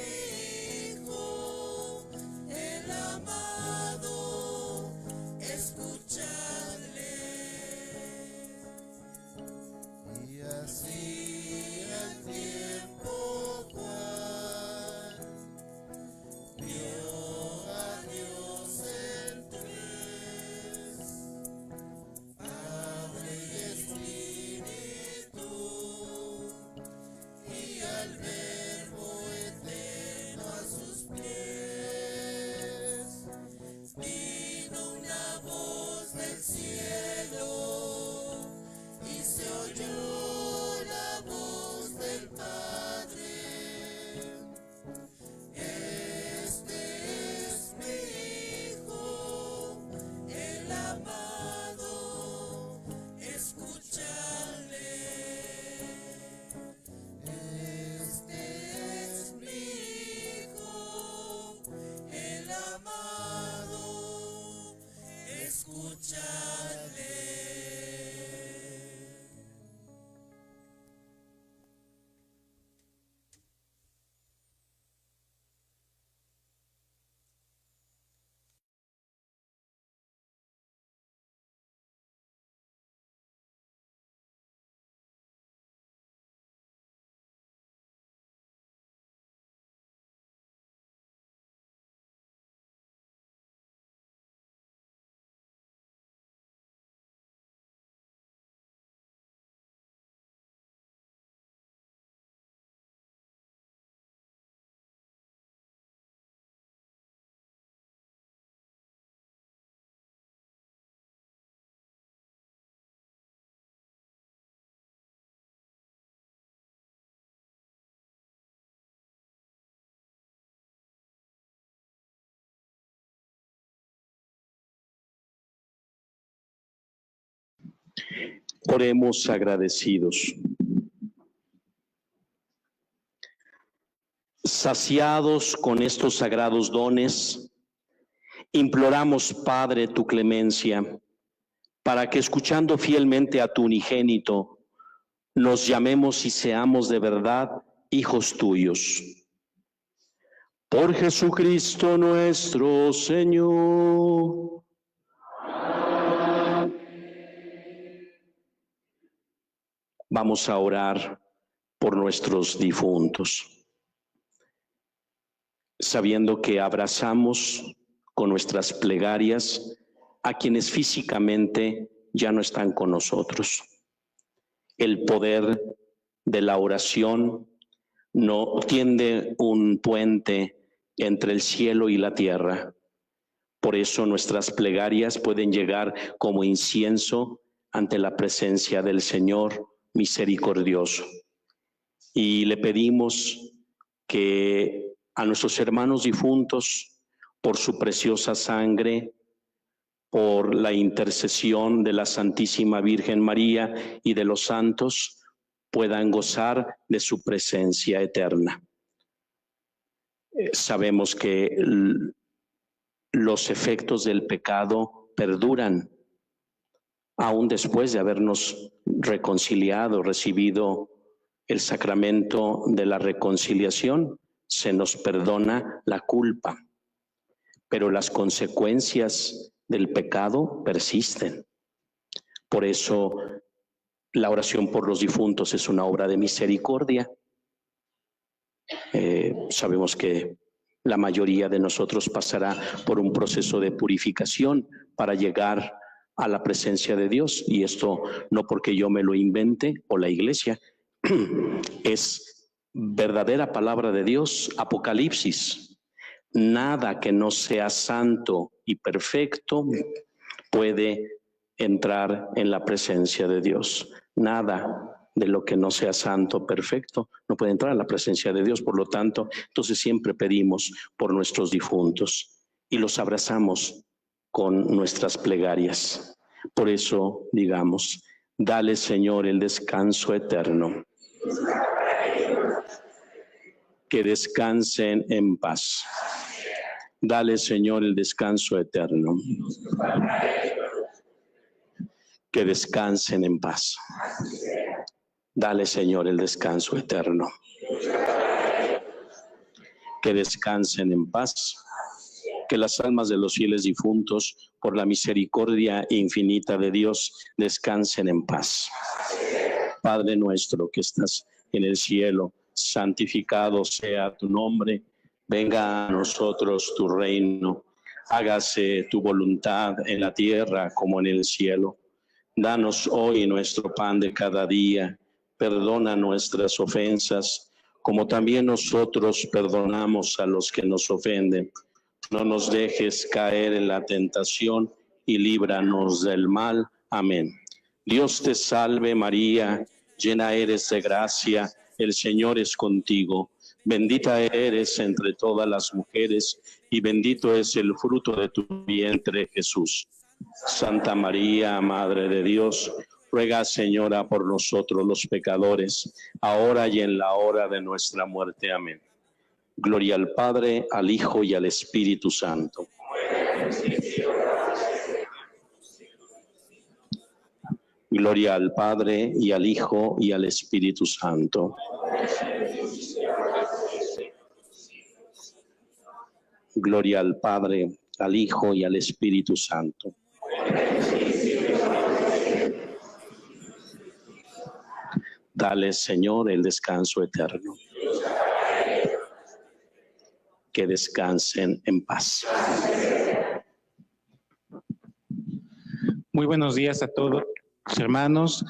Hijo, el amado, escuchadle. Y así el tiempo Juan vio a Dios en tres, Padre y Espíritu, y al Verbo eterno a sus pies. Vino una voz del cielo y se oyó la voz del Padre. Este es mi Hijo, el amado, escuchadle. Este es mi Hijo, el amado, escuchadle. Oremos agradecidos. Saciados con estos sagrados dones, imploramos, Padre, tu clemencia, para que escuchando fielmente a tu unigénito, nos llamemos y seamos de verdad hijos tuyos. Por Jesucristo nuestro Señor. Vamos a orar por nuestros difuntos, sabiendo que abrazamos con nuestras plegarias a quienes físicamente ya no están con nosotros. El poder de la oración no tiende un puente entre el cielo y la tierra. Por eso nuestras plegarias pueden llegar como incienso ante la presencia del Señor misericordioso. Y le pedimos que a nuestros hermanos difuntos, por su preciosa sangre, por la intercesión de la Santísima Virgen María y de los santos, puedan gozar de su presencia eterna. Sabemos que los efectos del pecado perduran, aún después de habernos reconciliado, recibido el sacramento de la reconciliación, se nos perdona la culpa, pero las consecuencias del pecado persisten. Por eso la oración por los difuntos es una obra de misericordia. Sabemos que la mayoría de nosotros pasará por un proceso de purificación para llegar a la presencia de Dios, y esto no porque yo me lo invente o la iglesia, es verdadera palabra de Dios, Apocalipsis. Nada que no sea santo y perfecto puede entrar en la presencia de Dios. Nada de lo que no sea santo, perfecto, no puede entrar en la presencia de Dios. Por lo tanto, entonces siempre pedimos por nuestros difuntos y los abrazamos con nuestras plegarias. Por eso digamos, dale, Señor, el descanso eterno. Que descansen en paz. Dale, Señor, el descanso eterno. Que descansen en paz. Dale, Señor, el descanso eterno. Que descansen en paz. Que las almas de los fieles difuntos, por la misericordia infinita de Dios, descansen en paz. Padre nuestro que estás en el cielo, santificado sea tu nombre. Venga a nosotros tu reino. Hágase tu voluntad en la tierra como en el cielo. Danos hoy nuestro pan de cada día. Perdona nuestras ofensas, como también nosotros perdonamos a los que nos ofenden. No nos dejes caer en la tentación y líbranos del mal. Amén. Dios te salve María, llena eres de gracia, el Señor es contigo. Bendita eres entre todas las mujeres y bendito es el fruto de tu vientre, Jesús. Santa María, Madre de Dios, ruega, Señora, por nosotros los pecadores, ahora y en la hora de nuestra muerte. Amén. Gloria al Padre, al Hijo y al Espíritu Santo. Gloria al Padre, y al Hijo, y al Espíritu Santo. Gloria al Padre, al Hijo, y al Espíritu Santo. Dale, Señor, el descanso eterno. Que descansen en paz. Muy buenos días a todos, hermanos.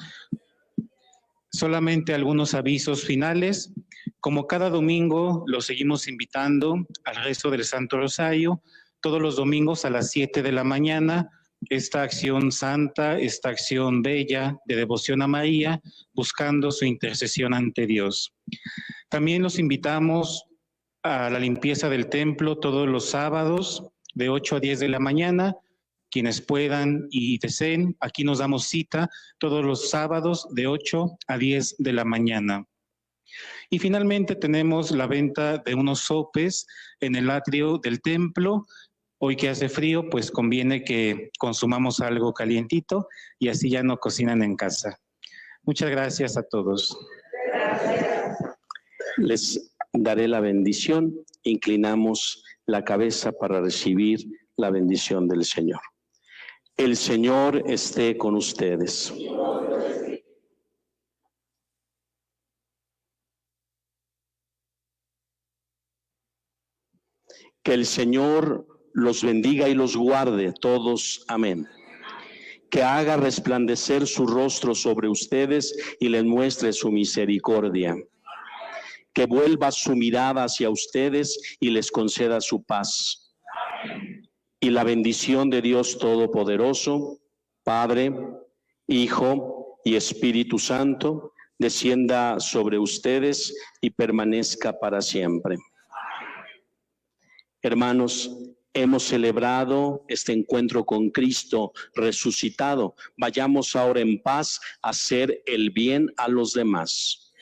Solamente algunos avisos finales. Como cada domingo, los seguimos invitando al rezo del Santo Rosario, todos los domingos a las 7 de la mañana, esta acción santa, esta acción bella de devoción a María, buscando su intercesión ante Dios. También los invitamos a la limpieza del templo todos los sábados de 8 a 10 de la mañana. Quienes puedan y deseen, aquí nos damos cita todos los sábados de 8 a 10 de la mañana. Y finalmente tenemos la venta de unos sopes en el atrio del templo. Hoy que hace frío, pues conviene que consumamos algo calientito y así ya no cocinan en casa. Muchas gracias a todos. Les daré la bendición. Inclinamos la cabeza para recibir la bendición del Señor. El Señor esté con ustedes. Que el Señor los bendiga y los guarde todos. Amén. Que haga resplandecer su rostro sobre ustedes y les muestre su misericordia. Que vuelva su mirada hacia ustedes y les conceda su paz. Y la bendición de Dios Todopoderoso, Padre, Hijo y Espíritu Santo, descienda sobre ustedes y permanezca para siempre. Hermanos, hemos celebrado este encuentro con Cristo resucitado. Vayamos ahora en paz a hacer el bien a los demás.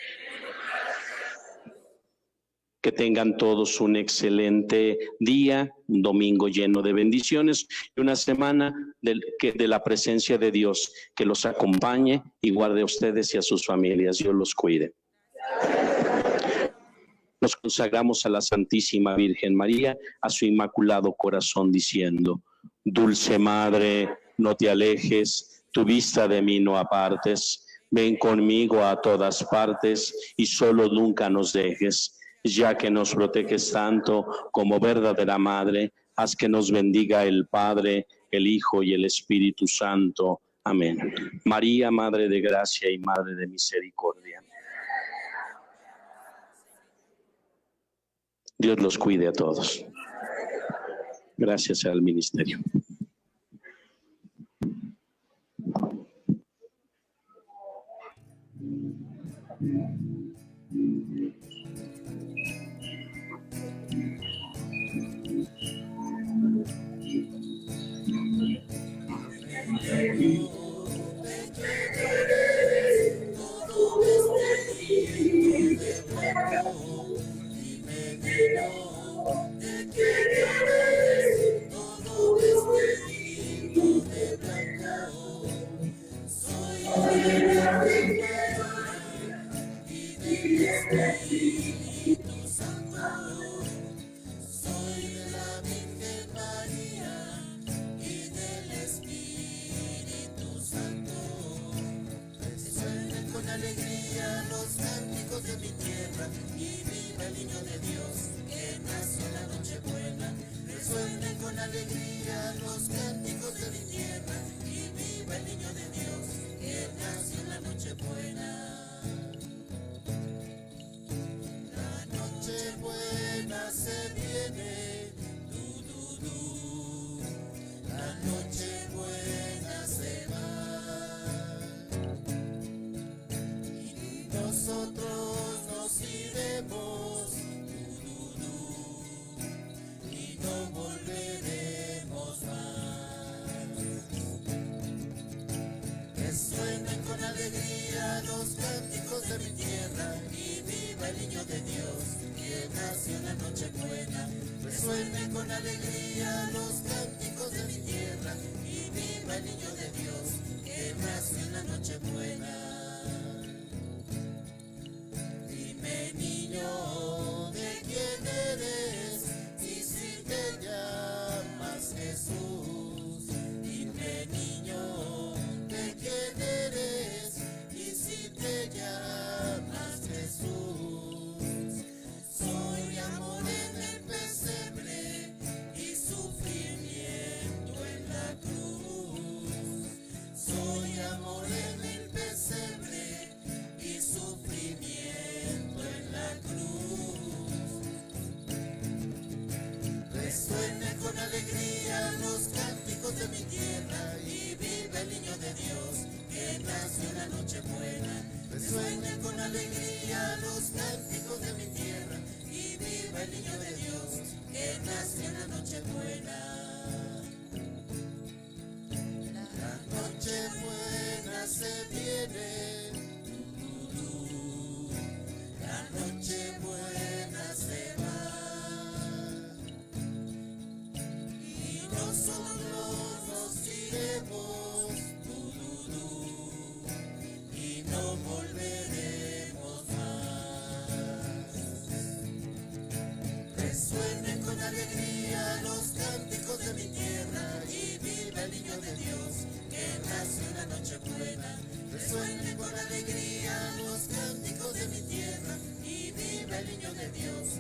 Que tengan todos un excelente día, un domingo lleno de bendiciones y una semana de la presencia de Dios que los acompañe y guarde a ustedes y a sus familias. Dios los cuide. Nos consagramos a la Santísima Virgen María, a su Inmaculado Corazón, diciendo: Dulce Madre, no te alejes, tu vista de mí no apartes. Ven conmigo a todas partes y solo nunca nos dejes. Ya que nos proteges tanto como verdadera Madre, haz que nos bendiga el Padre, el Hijo y el Espíritu Santo. Amén. María, Madre de Gracia y Madre de Misericordia. Dios los cuide a todos. Gracias al ministerio. alegría los cánticos de mi tierra, y viva el niño de Dios que nació en la noche buena. Resuenen con alegría los cánticos de mi tierra, y viva el niño de Dios que nació en la noche buena. La noche buena se viene, du, du, du. La noche buena se va. Y nosotros nos iremos, du, du, du. Y no volveremos más. Que suenen con alegría los cánticos de mi tierra, y viva el niño de Dios que nació en la noche buena. Resuenen con alegría los cánticos de mi tierra, y viva el niño de Dios que nació en la noche buena. Dime, niño, ¿de quién eres? Y si te llamas Jesús. Dime, niño, ¿de quién eres? Y si te llamas Jesús. Soy amor en el pesebre y sufrimiento en la cruz. Soy amor en el pesebre y sufrimiento en la cruz. Resuenen con alegría los cánticos de mi tierra, y viva el niño de Dios que nació en la noche buena. Resuenen con alegría los cánticos de mi tierra, y viva el niño de Dios que nació en la noche buena. La noche buena se viene, du, du, du. La noche buena se va. Y nosotros nos iremos, du, du, du. Y no volveremos más. Resuenen con alegría los cánticos de mi tierra, y viva el niño de Dios que nació en la noche buena. Resuenen con alegría los cánticos de mi tierra, y viva el niño de Dios